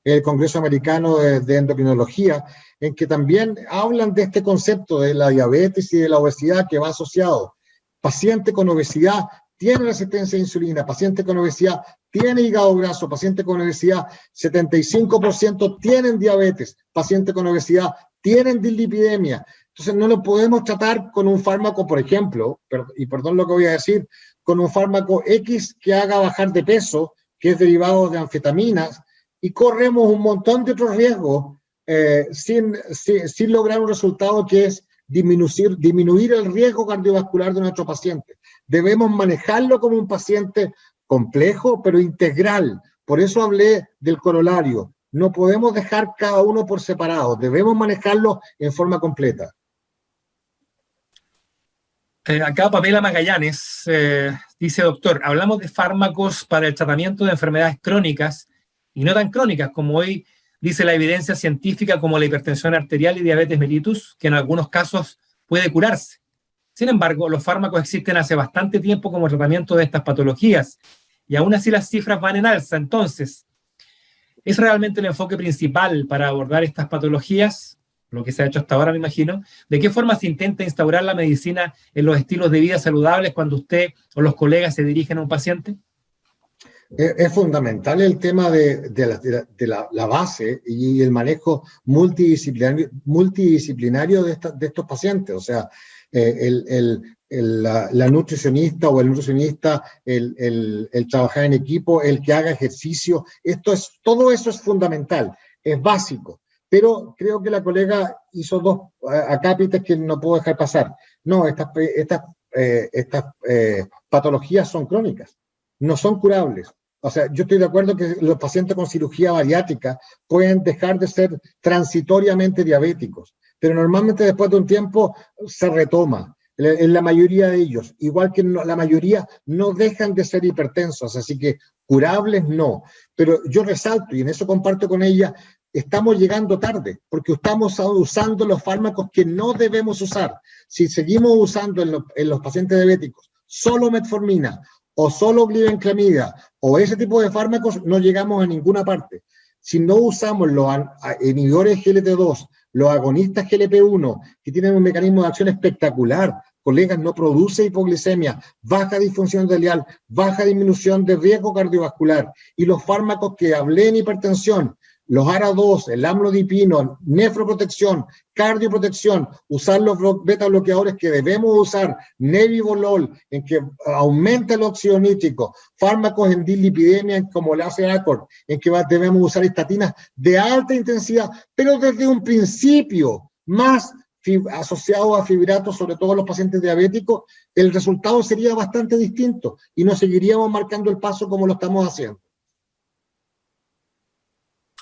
el Congreso Americano de Endocrinología, en que también hablan de este concepto de la diabetes y de la obesidad que va asociado. Paciente con obesidad tiene resistencia a insulina, paciente con obesidad tiene hígado graso, paciente con obesidad 75% tienen diabetes, paciente con obesidad tienen dislipidemia. Entonces no lo podemos tratar con un fármaco, por ejemplo, y perdón lo que voy a decir, con un fármaco X que haga bajar de peso, que es derivado de anfetaminas, y corremos un montón de otros riesgos sin lograr un resultado que es disminuir el riesgo cardiovascular de nuestro paciente. Debemos manejarlo como un paciente complejo, pero integral. Por eso hablé del corolario. No podemos dejar cada uno por separado, debemos manejarlo en forma completa. Acá Pamela Magallanes dice: doctor, hablamos de fármacos para el tratamiento de enfermedades crónicas y no tan crónicas, como hoy dice la evidencia científica, como la hipertensión arterial y diabetes mellitus, que en algunos casos puede curarse. Sin embargo, los fármacos existen hace bastante tiempo como tratamiento de estas patologías, y aún así las cifras van en alza. Entonces, ¿es realmente el enfoque principal para abordar estas patologías? Lo que se ha hecho hasta ahora, me imagino. ¿De qué forma se intenta instaurar la medicina en los estilos de vida saludables cuando usted o los colegas se dirigen a un paciente? Es fundamental el tema de la base y el manejo multidisciplinario de estos pacientes. O sea, la nutricionista o el nutricionista, el trabajar en equipo, el que haga ejercicio, todo eso es fundamental, es básico. Pero creo que la colega hizo dos acápites que no puedo dejar pasar. No, estas patologías son crónicas, no son curables. O sea, yo estoy de acuerdo que los pacientes con cirugía bariátrica pueden dejar de ser transitoriamente diabéticos, pero normalmente después de un tiempo se retoma. En la mayoría de ellos, igual que la mayoría, no dejan de ser hipertensos, así que curables no. Pero yo resalto, y en eso comparto con ella, estamos llegando tarde, porque estamos usando los fármacos que no debemos usar. Si seguimos usando en los pacientes diabéticos solo metformina, o solo glibenclamida, o ese tipo de fármacos, no llegamos a ninguna parte. si no usamos los inhibidores GLT2, los agonistas GLP-1, que tienen un mecanismo de acción espectacular, colegas, no produce hipoglicemia, baja disfunción ileal, baja disminución de riesgo cardiovascular, y los fármacos que hablé en hipertensión, los ARA2, el amlodipino, nefroprotección, cardioprotección, usar los beta bloqueadores que debemos usar, nebivolol, en que aumenta el óxido nítrico, fármacos en dislipidemia como el ACE-ACORD, en que debemos usar estatinas de alta intensidad, pero desde un principio más asociado a fibratos, sobre todo los pacientes diabéticos, el resultado sería bastante distinto y nos seguiríamos marcando el paso como lo estamos haciendo.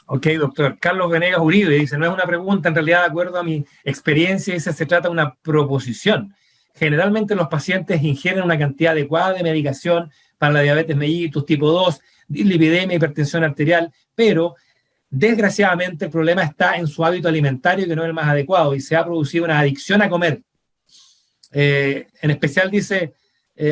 Ok, doctor. Carlos Venegas Uribe dice, no es una pregunta, en realidad de acuerdo a mi experiencia, dice, se trata de una proposición. Generalmente los pacientes ingieren una cantidad adecuada de medicación para la diabetes mellitus tipo 2, dislipidemia, hipertensión arterial, pero desgraciadamente el problema está en su hábito alimentario, que no es el más adecuado, y se ha producido una adicción a comer. En especial dice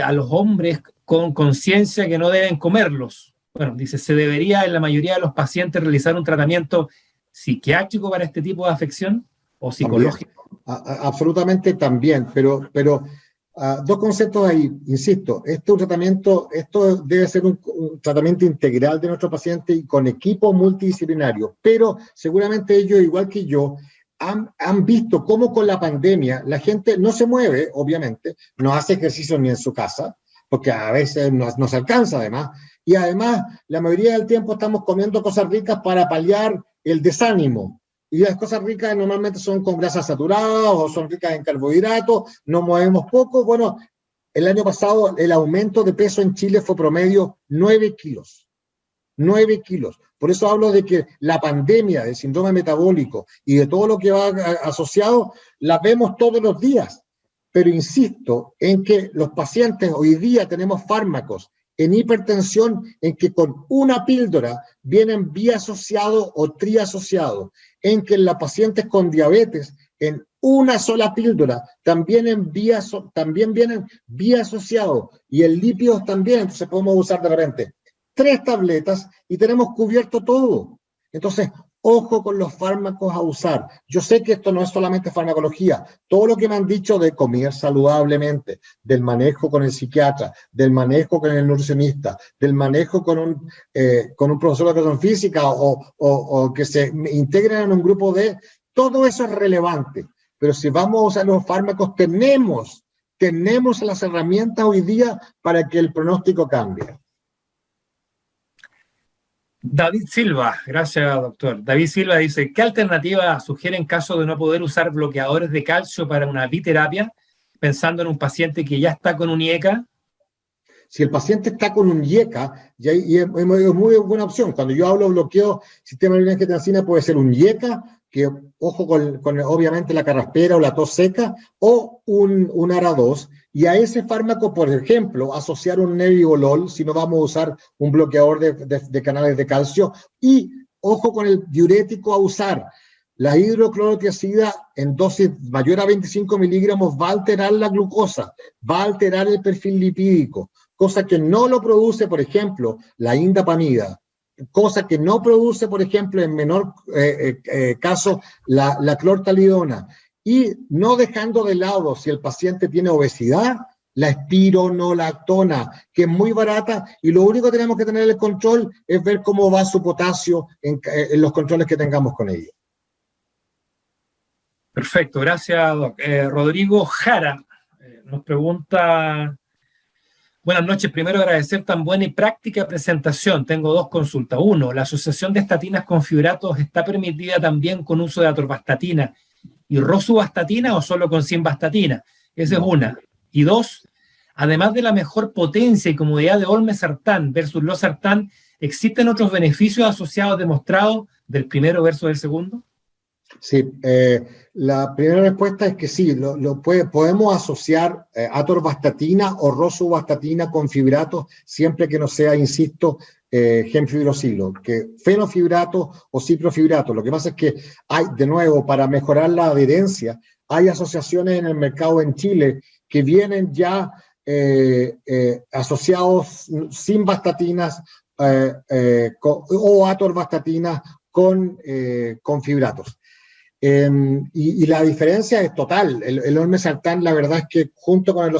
a los hombres con conciencia que no deben comerlos. Bueno, dice, se debería en la mayoría de los pacientes realizar un tratamiento psiquiátrico para este tipo de afección o psicológico. Absolutamente también, pero dos conceptos ahí, insisto, esto debe ser un tratamiento integral de nuestro paciente y con equipo multidisciplinario, pero seguramente ellos, igual que yo, han visto cómo con la pandemia la gente no se mueve, obviamente, no hace ejercicio ni en su casa, porque a veces no se alcanza además, y además la mayoría del tiempo estamos comiendo cosas ricas para paliar el desánimo. Y las cosas ricas normalmente son con grasas saturadas o son ricas en carbohidratos, nos movemos poco. Bueno, el año pasado el aumento de peso en Chile fue promedio 9 kilos. 9 kilos. Por eso hablo de que la pandemia del síndrome metabólico y de todo lo que va asociado, la vemos todos los días. Pero insisto en que los pacientes, hoy día tenemos fármacos en hipertensión en que con una píldora vienen biasociados o triasociados, en que en los pacientes con diabetes, en una sola píldora, también vienen biasociados, y en lípidos también, entonces podemos usar de repente 3 tabletas y tenemos cubierto todo. Entonces, ojo con los fármacos a usar. Yo sé que esto no es solamente farmacología. Todo lo que me han dicho de comer saludablemente, del manejo con el psiquiatra, del manejo con el nutricionista, del manejo con un profesor de educación física o que se integren en un grupo todo eso es relevante. Pero si vamos a usar los fármacos, tenemos las herramientas hoy día para que el pronóstico cambie. David Silva, gracias doctor. David Silva dice, ¿qué alternativa sugiere en caso de no poder usar bloqueadores de calcio para una biterapia, pensando en un paciente que ya está con un IECA? Si el paciente está con un IECA, y es muy buena opción. Cuando yo hablo de bloqueo sistema de angiotensina, puede ser un IECA, que ojo con obviamente la carraspera o la tos seca, o un ARA2, y a ese fármaco, por ejemplo, asociar un nebivolol, si no vamos a usar un bloqueador de canales de calcio, y ojo con el diurético a usar. La hidroclorotiazida en dosis mayor a 25 miligramos va a alterar la glucosa, va a alterar el perfil lipídico, cosa que no lo produce, por ejemplo, la indapamida, cosa que no produce, por ejemplo, en menor caso, la clortalidona. Y no dejando de lado, si el paciente tiene obesidad, la espironolactona, que es muy barata, y lo único que tenemos que tener el control es ver cómo va su potasio en los controles que tengamos con ella. Perfecto, gracias, Doc. Rodrigo Jara nos pregunta, buenas noches, primero agradecer tan buena y práctica presentación. Tengo 2 consultas. 1, ¿la asociación de estatinas con fibratos está permitida también con uso de atorvastatina y rosuvastatina o solo con simvastatina? Esa es una. Y 2, además de la mejor potencia y comodidad de olmesartán versus losartán, ¿existen otros beneficios asociados demostrados del primero versus el segundo? Sí, la primera respuesta es que sí, podemos asociar atorvastatina o rosuvastatina con fibratos siempre que no sea, insisto, gemfibrosilo, que fenofibrato o ciprofibrato. Lo que pasa es que hay, de nuevo, para mejorar la adherencia, hay asociaciones en el mercado en Chile que vienen ya asociados sin vastatinas o atorvastatina con fibratos. Y la diferencia es total. El olmesartán, la verdad es que junto con el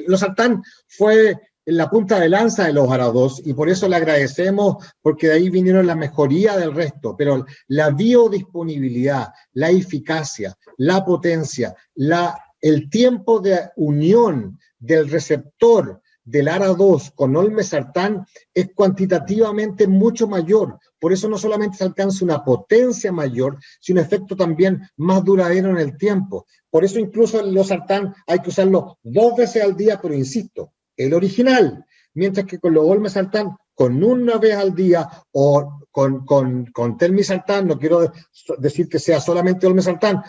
losartán fue la punta de lanza de los ARA2 y por eso le agradecemos, porque de ahí vinieron la mejoría del resto, pero la biodisponibilidad, la eficacia, la potencia, el tiempo de unión del receptor del ARA2 con olmesartán es cuantitativamente mucho mayor. Por eso no solamente se alcanza una potencia mayor, sino un efecto también más duradero en el tiempo. Por eso incluso el losartán hay que usarlo 2 veces al día, pero insisto, el original, mientras que con los olmesartán, con una vez al día o con telmisartán, no quiero decir que sea solamente olmesartán,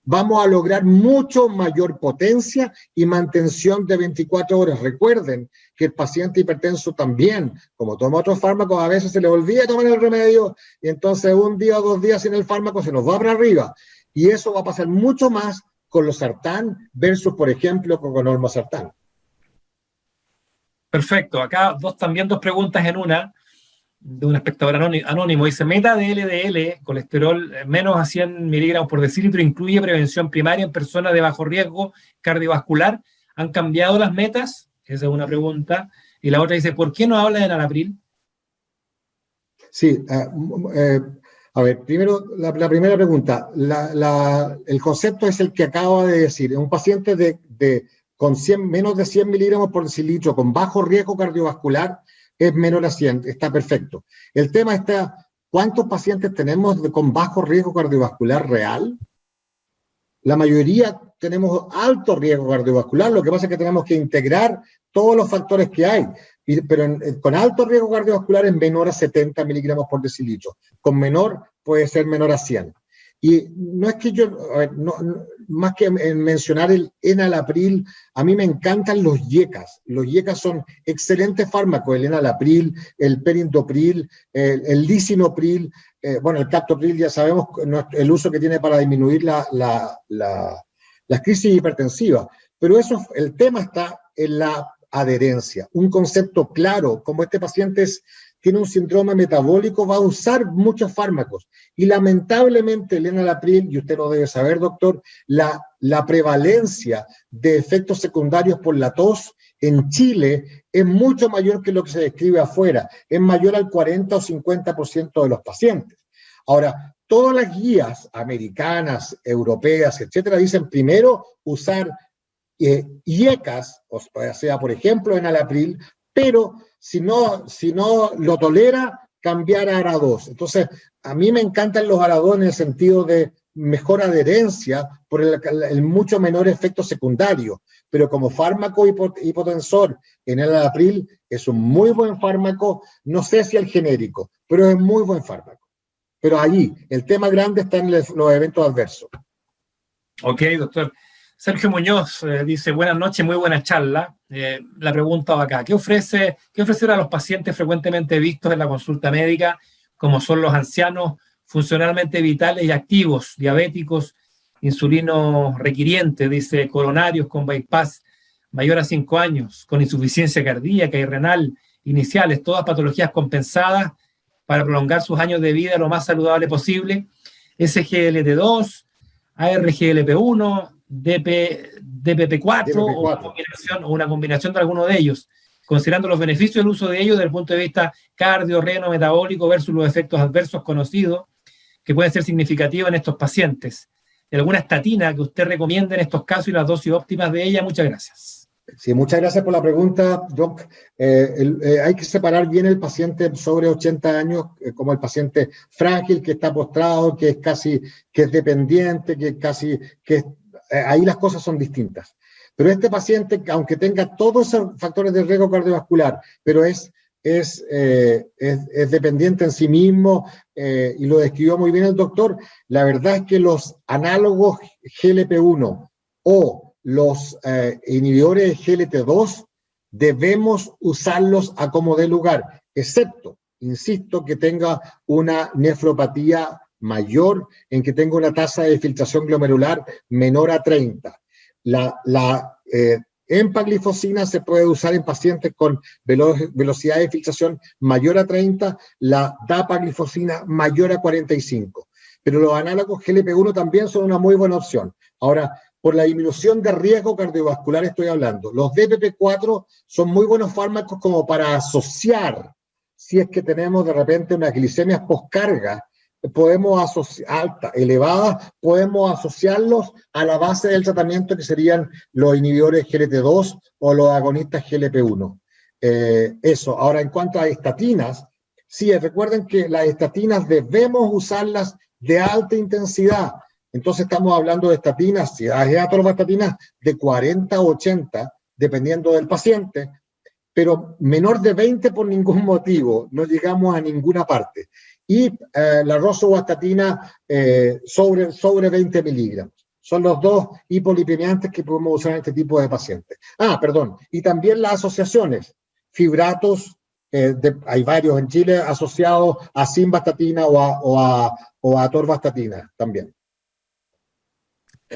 vamos a lograr mucho mayor potencia y mantención de 24 horas. Recuerden que el paciente hipertenso también, como toma otros fármacos, a veces se le olvida tomar el remedio y entonces 1 día o 2 días sin el fármaco se nos va para arriba. Y eso va a pasar mucho más con los sartán versus, por ejemplo, con olmesartán. Perfecto. Acá también dos preguntas en una, de un espectador anónimo. Dice, meta de LDL, colesterol menos a 100 miligramos por decilitro, incluye prevención primaria en personas de bajo riesgo cardiovascular. ¿Han cambiado las metas? Esa es una pregunta. Y la otra dice, ¿por qué no habla de enalapril? Sí, a ver, primero, la primera pregunta. El concepto es el que acabo de decir. Un paciente con menos de 100 miligramos por decilitro, con bajo riesgo cardiovascular, es menor a 100, está perfecto. El tema está, ¿cuántos pacientes tenemos con bajo riesgo cardiovascular real? La mayoría tenemos alto riesgo cardiovascular, lo que pasa es que tenemos que integrar todos los factores que hay, pero con alto riesgo cardiovascular es menor a 70 miligramos por decilitro, con menor puede ser menor a 100. Y no es que más que mencionar el enalapril, a mí me encantan los IECAS. Los IECAS son excelentes fármacos, el enalapril, el perindopril, el lisinopril, bueno, el captopril ya sabemos el uso que tiene para disminuir las crisis hipertensivas. Pero el tema está en la adherencia. Un concepto claro, como este paciente tiene un síndrome metabólico, va a usar muchos fármacos. Y lamentablemente el enalapril, y usted lo debe saber, doctor, la prevalencia de efectos secundarios por la tos en Chile es mucho mayor que lo que se describe afuera. Es mayor al 40 o 50% de los pacientes. Ahora, todas las guías americanas, europeas, etcétera, dicen primero usar IECAS, o sea, por ejemplo, enalapril, pero si no lo tolera, cambiar a ARA2. Entonces, a mí me encantan los ARA2 en el sentido de mejor adherencia por el mucho menor efecto secundario, pero como fármaco hipotensor en el enalapril es un muy buen fármaco, no sé si el genérico, pero es muy buen fármaco. Pero allí, el tema grande está en los eventos adversos. Ok, doctor. Sergio Muñoz dice, buenas noches, muy buena charla. La pregunta va acá, ¿qué ofrecer a los pacientes frecuentemente vistos en la consulta médica, como son los ancianos funcionalmente vitales y activos, diabéticos, insulinos requirientes, dice, coronarios con bypass mayor a 5 años, con insuficiencia cardíaca y renal iniciales, todas patologías compensadas para prolongar sus años de vida lo más saludable posible, SGLT2, ARGLP1, DPP4 o una combinación de alguno de ellos, considerando los beneficios del uso de ellos desde el punto de vista cardio, reno, metabólico versus los efectos adversos conocidos que pueden ser significativos en estos pacientes. ¿Alguna estatina que usted recomiende en estos casos y las dosis óptimas de ella? Muchas gracias. Sí, muchas gracias por la pregunta, Doc. Hay que separar bien el paciente sobre 80 años como el paciente frágil que está postrado, que es dependiente, ahí las cosas son distintas. Pero este paciente, aunque tenga todos esos factores de riesgo cardiovascular, pero es dependiente en sí mismo, y lo describió muy bien el doctor, la verdad es que los análogos GLP-1 o los inhibidores de GLT2 debemos usarlos a como dé lugar, excepto, insisto, que tenga una nefropatía mayor, en que tenga una tasa de filtración glomerular menor a 30. empaglifosina se puede usar en pacientes con velocidad de filtración mayor a 30, la dapaglifosina mayor a 45. Pero los análogos GLP-1 también son una muy buena opción. Ahora, por la disminución de riesgo cardiovascular estoy hablando. Los DPP-4 son muy buenos fármacos como para asociar, si es que tenemos de repente unas glicemias postcarga, elevadas, podemos asociarlos a la base del tratamiento que serían los inhibidores GLT2 o los agonistas GLP-1. Eso. Ahora, en cuanto a estatinas, sí, recuerden que las estatinas debemos usarlas de alta intensidad. Entonces estamos hablando de estatinas, si hay atorvastatina de 40 o 80, dependiendo del paciente, pero menor de 20 por ningún motivo, no llegamos a ninguna parte. Y la rosuvastatina sobre 20 miligramos. Son los dos hipolipemiantes que podemos usar en este tipo de pacientes. Y también las asociaciones, fibratos, hay varios en Chile asociados a simvastatina o a atorvastatina también.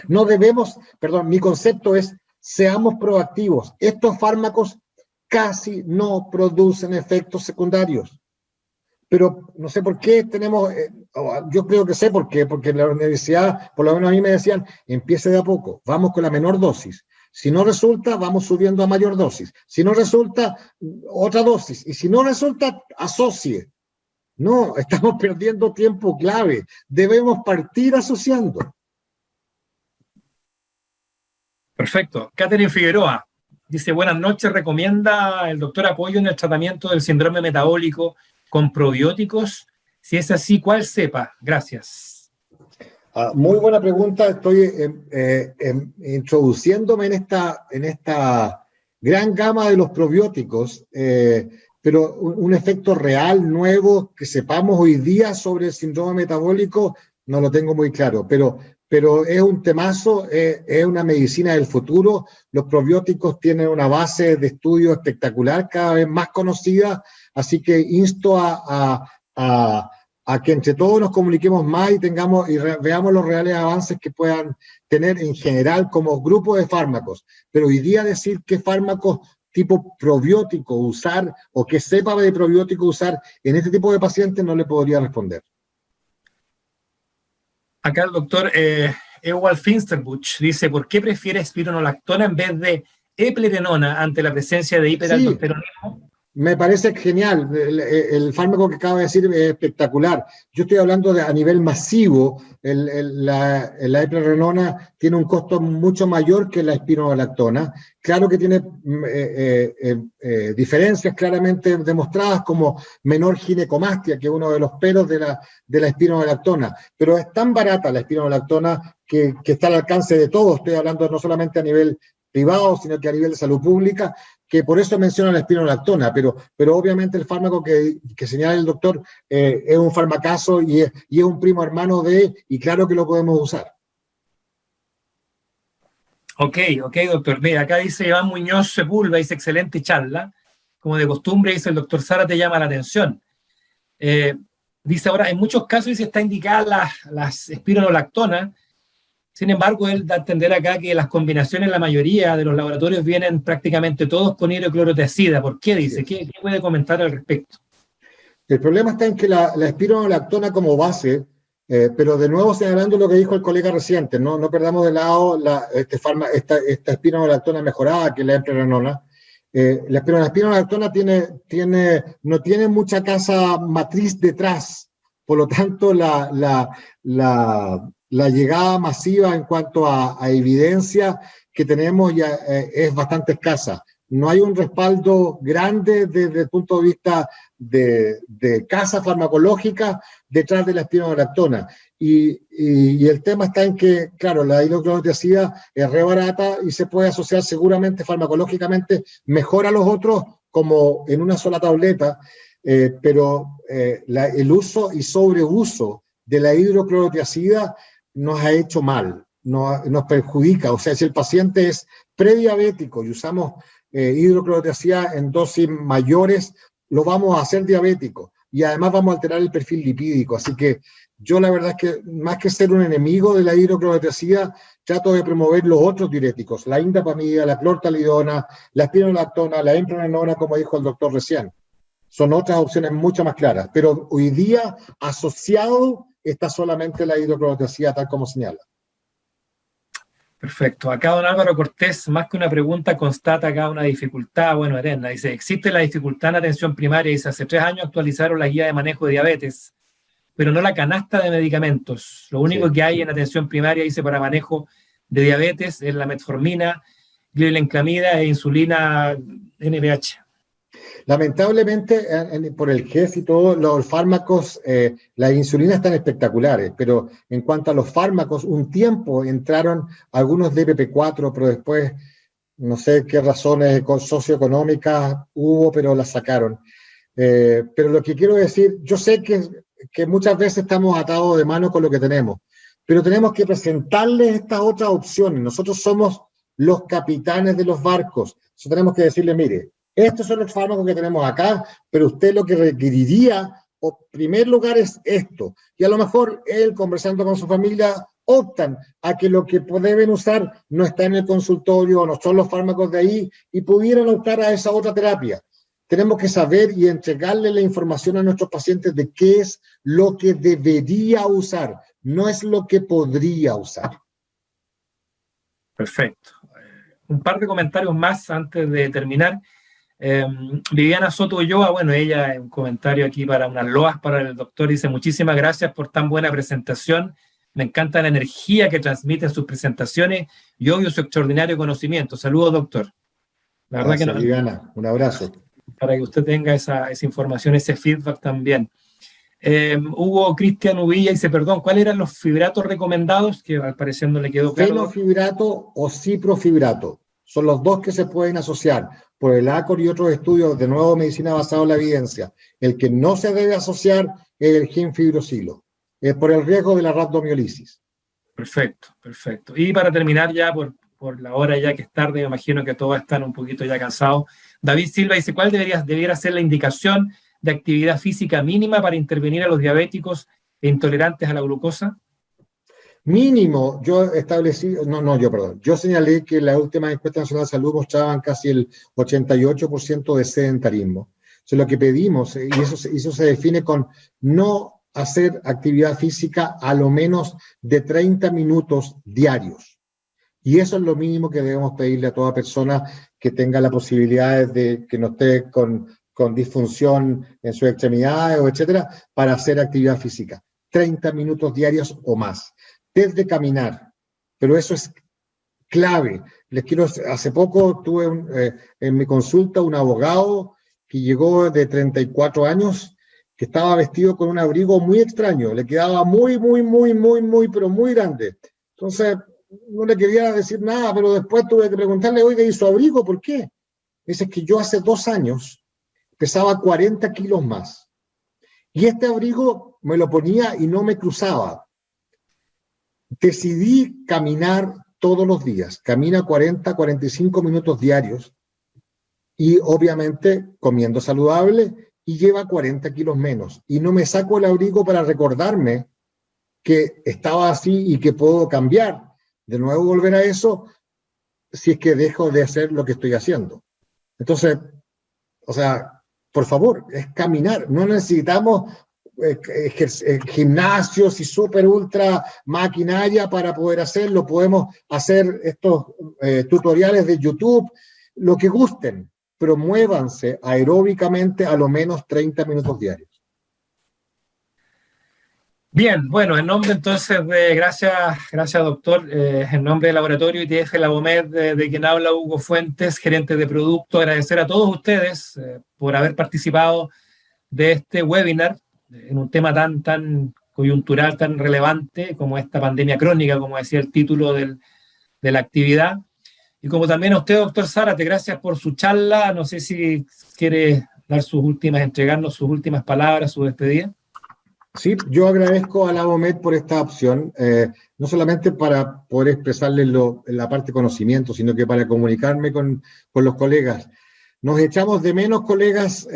No debemos, mi concepto es, seamos proactivos. Estos fármacos casi no producen efectos secundarios. Pero no sé por qué tenemos, yo creo que sé por qué, porque en la universidad, por lo menos a mí me decían, empiece de a poco, vamos con la menor dosis. Si no resulta, vamos subiendo a mayor dosis. Si no resulta, otra dosis. Y si no resulta, asocie. No, estamos perdiendo tiempo clave. Debemos partir asociando. Perfecto. Catherine Figueroa dice, buenas noches, recomienda el doctor apoyo en el tratamiento del síndrome metabólico con probióticos. Si es así, ¿cuál cepa? Gracias. Muy buena pregunta. Estoy introduciéndome en esta gran gama de los probióticos, pero un efecto real, nuevo, que sepamos hoy día sobre el síndrome metabólico, no lo tengo muy claro, pero es un temazo, es una medicina del futuro. Los probióticos tienen una base de estudio espectacular, cada vez más conocida, así que insto a que entre todos nos comuniquemos más y veamos los reales avances que puedan tener en general como grupo de fármacos. Pero hoy día decir qué fármacos tipo probiótico usar o qué cepa de probiótico usar en este tipo de pacientes no le podría responder. Acá el doctor Ewald Finsterbuch dice, ¿por qué prefiere espironolactona en vez de eplerenona ante la presencia de hiperaldosteronismo? Sí, me parece genial. El fármaco que acaba de decir es espectacular. Yo estoy hablando a nivel masivo. La eplerenona tiene un costo mucho mayor que la espironolactona. Claro que tiene diferencias claramente demostradas como menor ginecomastia, que es uno de los peros de la espironolactona. Pero es tan barata la espironolactona que está al alcance de todos. Estoy hablando no solamente a nivel privado, sino que a nivel de salud pública, que por eso menciona la espironolactona, pero obviamente el fármaco que señala el doctor es un farmacazo y es un primo hermano y claro que lo podemos usar. Ok, doctor. Mira, acá dice Iván Muñoz Sepúlveda, dice excelente charla. Como de costumbre, dice el doctor Sara, te llama la atención. Dice ahora, en muchos casos dice, está indicada las espironolactonas. Sin embargo, él da a entender acá que las combinaciones, la mayoría de los laboratorios vienen prácticamente todos con hidroclorotiazida. ¿Por qué dice? ¿Qué puede comentar al respecto? El problema está en que la espironolactona como base, pero de nuevo señalando lo que dijo el colega reciente, no perdamos de lado esta espironolactona mejorada que es la eplerenona. La espironolactona no tiene mucha casa matriz detrás, por lo tanto la llegada masiva en cuanto a evidencia que tenemos ya es bastante escasa. No hay un respaldo grande desde el punto de vista de casa farmacológica detrás de la espironolactona. Y el tema está en que, claro, la hidroclorotiazida es re barata y se puede asociar seguramente farmacológicamente mejor a los otros como en una sola tableta, pero el uso y sobreuso de la hidroclorotiazida nos ha hecho mal, nos perjudica. O sea, si el paciente es prediabético y usamos hidroclorotiazida en dosis mayores, lo vamos a hacer diabético. y además vamos a alterar el perfil lipídico. Así que yo la verdad es que más que ser un enemigo de la hidroclorotiazida, trato de promover los otros diuréticos, la indapamida, la clortalidona, la espironolactona, la epinephrine, como dijo el doctor recién. Son otras opciones mucho más claras, pero hoy día asociado está solamente la hidroclorotiazida tal como señala. Perfecto. Acá don Álvaro Cortés, más que una pregunta, constata acá una dificultad, bueno, eterna. Dice, existe la dificultad en atención primaria. Dice, hace 3 años actualizaron la guía de manejo de diabetes, pero no la canasta de medicamentos. Lo único que hay en atención primaria, dice, para manejo de diabetes es la metformina, glibenclamida e insulina NPH. Lamentablemente, por el GES y todo, los fármacos, las insulinas están espectaculares, pero en cuanto a los fármacos, un tiempo entraron algunos DPP4, pero después, no sé qué razones socioeconómicas hubo, pero las sacaron. Pero lo que quiero decir, yo sé que muchas veces estamos atados de mano con lo que tenemos, pero tenemos que presentarles estas otras opciones. Nosotros somos los capitanes de los barcos. Entonces tenemos que decirle, mire, estos son los fármacos que tenemos acá, pero usted lo que requeriría, en primer lugar, es esto. Y a lo mejor él, conversando con su familia, optan a que lo que deben usar no está en el consultorio, no son los fármacos de ahí, y pudieran optar a esa otra terapia. Tenemos que saber y entregarle la información a nuestros pacientes de qué es lo que debería usar, no es lo que podría usar. Perfecto. Un par de comentarios más antes de terminar. Viviana Soto Ulloa, bueno, ella, un comentario aquí para unas loas para el doctor, dice, muchísimas gracias por tan buena presentación, me encanta la energía que transmite en sus presentaciones y obvio su extraordinario conocimiento. Saludos, doctor. La verdad gracias, que Viviana, un abrazo. Para que usted tenga esa información, ese feedback también. Hugo Cristian Uvilla dice, perdón, ¿cuáles eran los fibratos recomendados? Que al parecer no le quedó claro. Fenofibrato o ciprofibrato. Son los dos que se pueden asociar por el ACOR y otros estudios de nuevo medicina basada en la evidencia. El que no se debe asociar es el ginfibrosilo, por el riesgo de la rhabdomiolisis. Perfecto, perfecto. Y para terminar ya, por la hora ya que es tarde, me imagino que todos están un poquito ya cansados. David Silva dice, ¿cuál debiera ser la indicación de actividad física mínima para intervenir a los diabéticos e intolerantes a la glucosa? Mínimo, yo señalé que la última encuesta nacional de salud mostraban casi el 88% de sedentarismo. Entonces, lo que pedimos, y eso se define con no hacer actividad física a lo menos de 30 minutos diarios. Y eso es lo mínimo que debemos pedirle a toda persona que tenga la posibilidad de que no esté con disfunción en sus extremidades o etcétera, para hacer actividad física. 30 minutos diarios o más. Desde caminar, pero eso es clave. Hace poco tuve en mi consulta un abogado que llegó de 34 años, que estaba vestido con un abrigo muy extraño, le quedaba pero muy grande. Entonces, no le quería decir nada, pero después tuve que preguntarle, oiga, ¿y su abrigo por qué? Dice que yo hace 2 años pesaba 40 kilos más. Y este abrigo me lo ponía y no me cruzaba. Decidí caminar todos los días, camina 45 minutos diarios y obviamente comiendo saludable y lleva 40 kilos menos. Y no me saco el abrigo para recordarme que estaba así y que puedo cambiar. De nuevo volver a eso si es que dejo de hacer lo que estoy haciendo. Entonces, o sea, por favor, es caminar. No necesitamos gimnasios y super ultra maquinaria para poder hacerlo. Podemos hacer estos tutoriales de YouTube, lo que gusten, pero muévanse aeróbicamente a lo menos 30 minutos diarios. Bien, bueno, en nombre entonces de, gracias doctor, en nombre del laboratorio ITF Labomed, de quien habla Hugo Fuentes, gerente de producto, agradecer a todos ustedes por haber participado de este webinar en un tema tan coyuntural, tan relevante como esta pandemia crónica, como decía el título de la actividad. Y como también a usted, doctor Zárate, gracias por su charla. No sé si quiere entregarnos sus últimas palabras, su despedida. Sí, yo agradezco a Labomed por esta opción, no solamente para poder expresarles la parte de conocimiento, sino que para comunicarme con los colegas. Nos echamos de menos, colegas.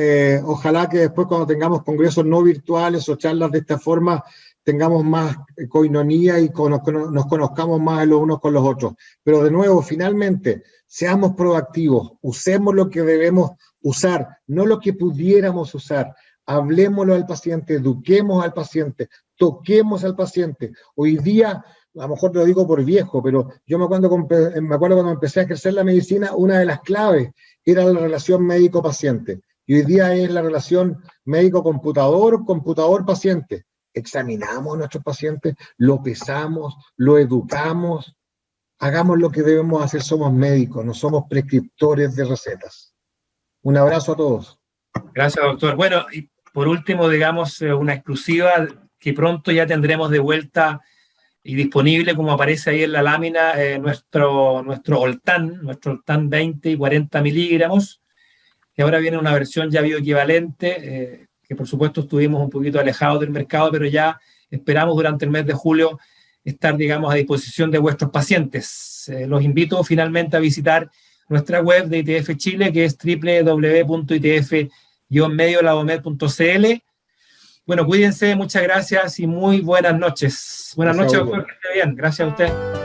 Ojalá que después, cuando tengamos congresos no virtuales o charlas de esta forma, tengamos más coinonía y nos conozcamos más los unos con los otros. Pero de nuevo, finalmente, seamos proactivos, usemos lo que debemos usar, no lo que pudiéramos usar. Hablemoslo al paciente, eduquemos al paciente, toquemos al paciente. Hoy día, a lo mejor lo digo por viejo, pero yo me acuerdo cuando empecé a ejercer la medicina, una de las claves era la relación médico-paciente. Y hoy día es la relación médico-computador, computador-paciente. Examinamos a nuestros pacientes, lo pesamos, lo educamos, hagamos lo que debemos hacer, somos médicos, no somos prescriptores de recetas. Un abrazo a todos. Gracias, doctor. Bueno, y por último, digamos, una exclusiva que pronto ya tendremos de vuelta y disponible, como aparece ahí en la lámina, nuestro Oltan 20 y 40 miligramos, que ahora viene una versión ya bioequivalente, que por supuesto estuvimos un poquito alejados del mercado, pero ya esperamos durante el mes de julio estar, digamos, a disposición de vuestros pacientes. Los invito finalmente a visitar nuestra web de ITF Chile, que es www.itf-mediolabomed.cl. Bueno, cuídense, muchas gracias y muy buenas noches. Buenas noches, doctor, que esté bien. Gracias a usted.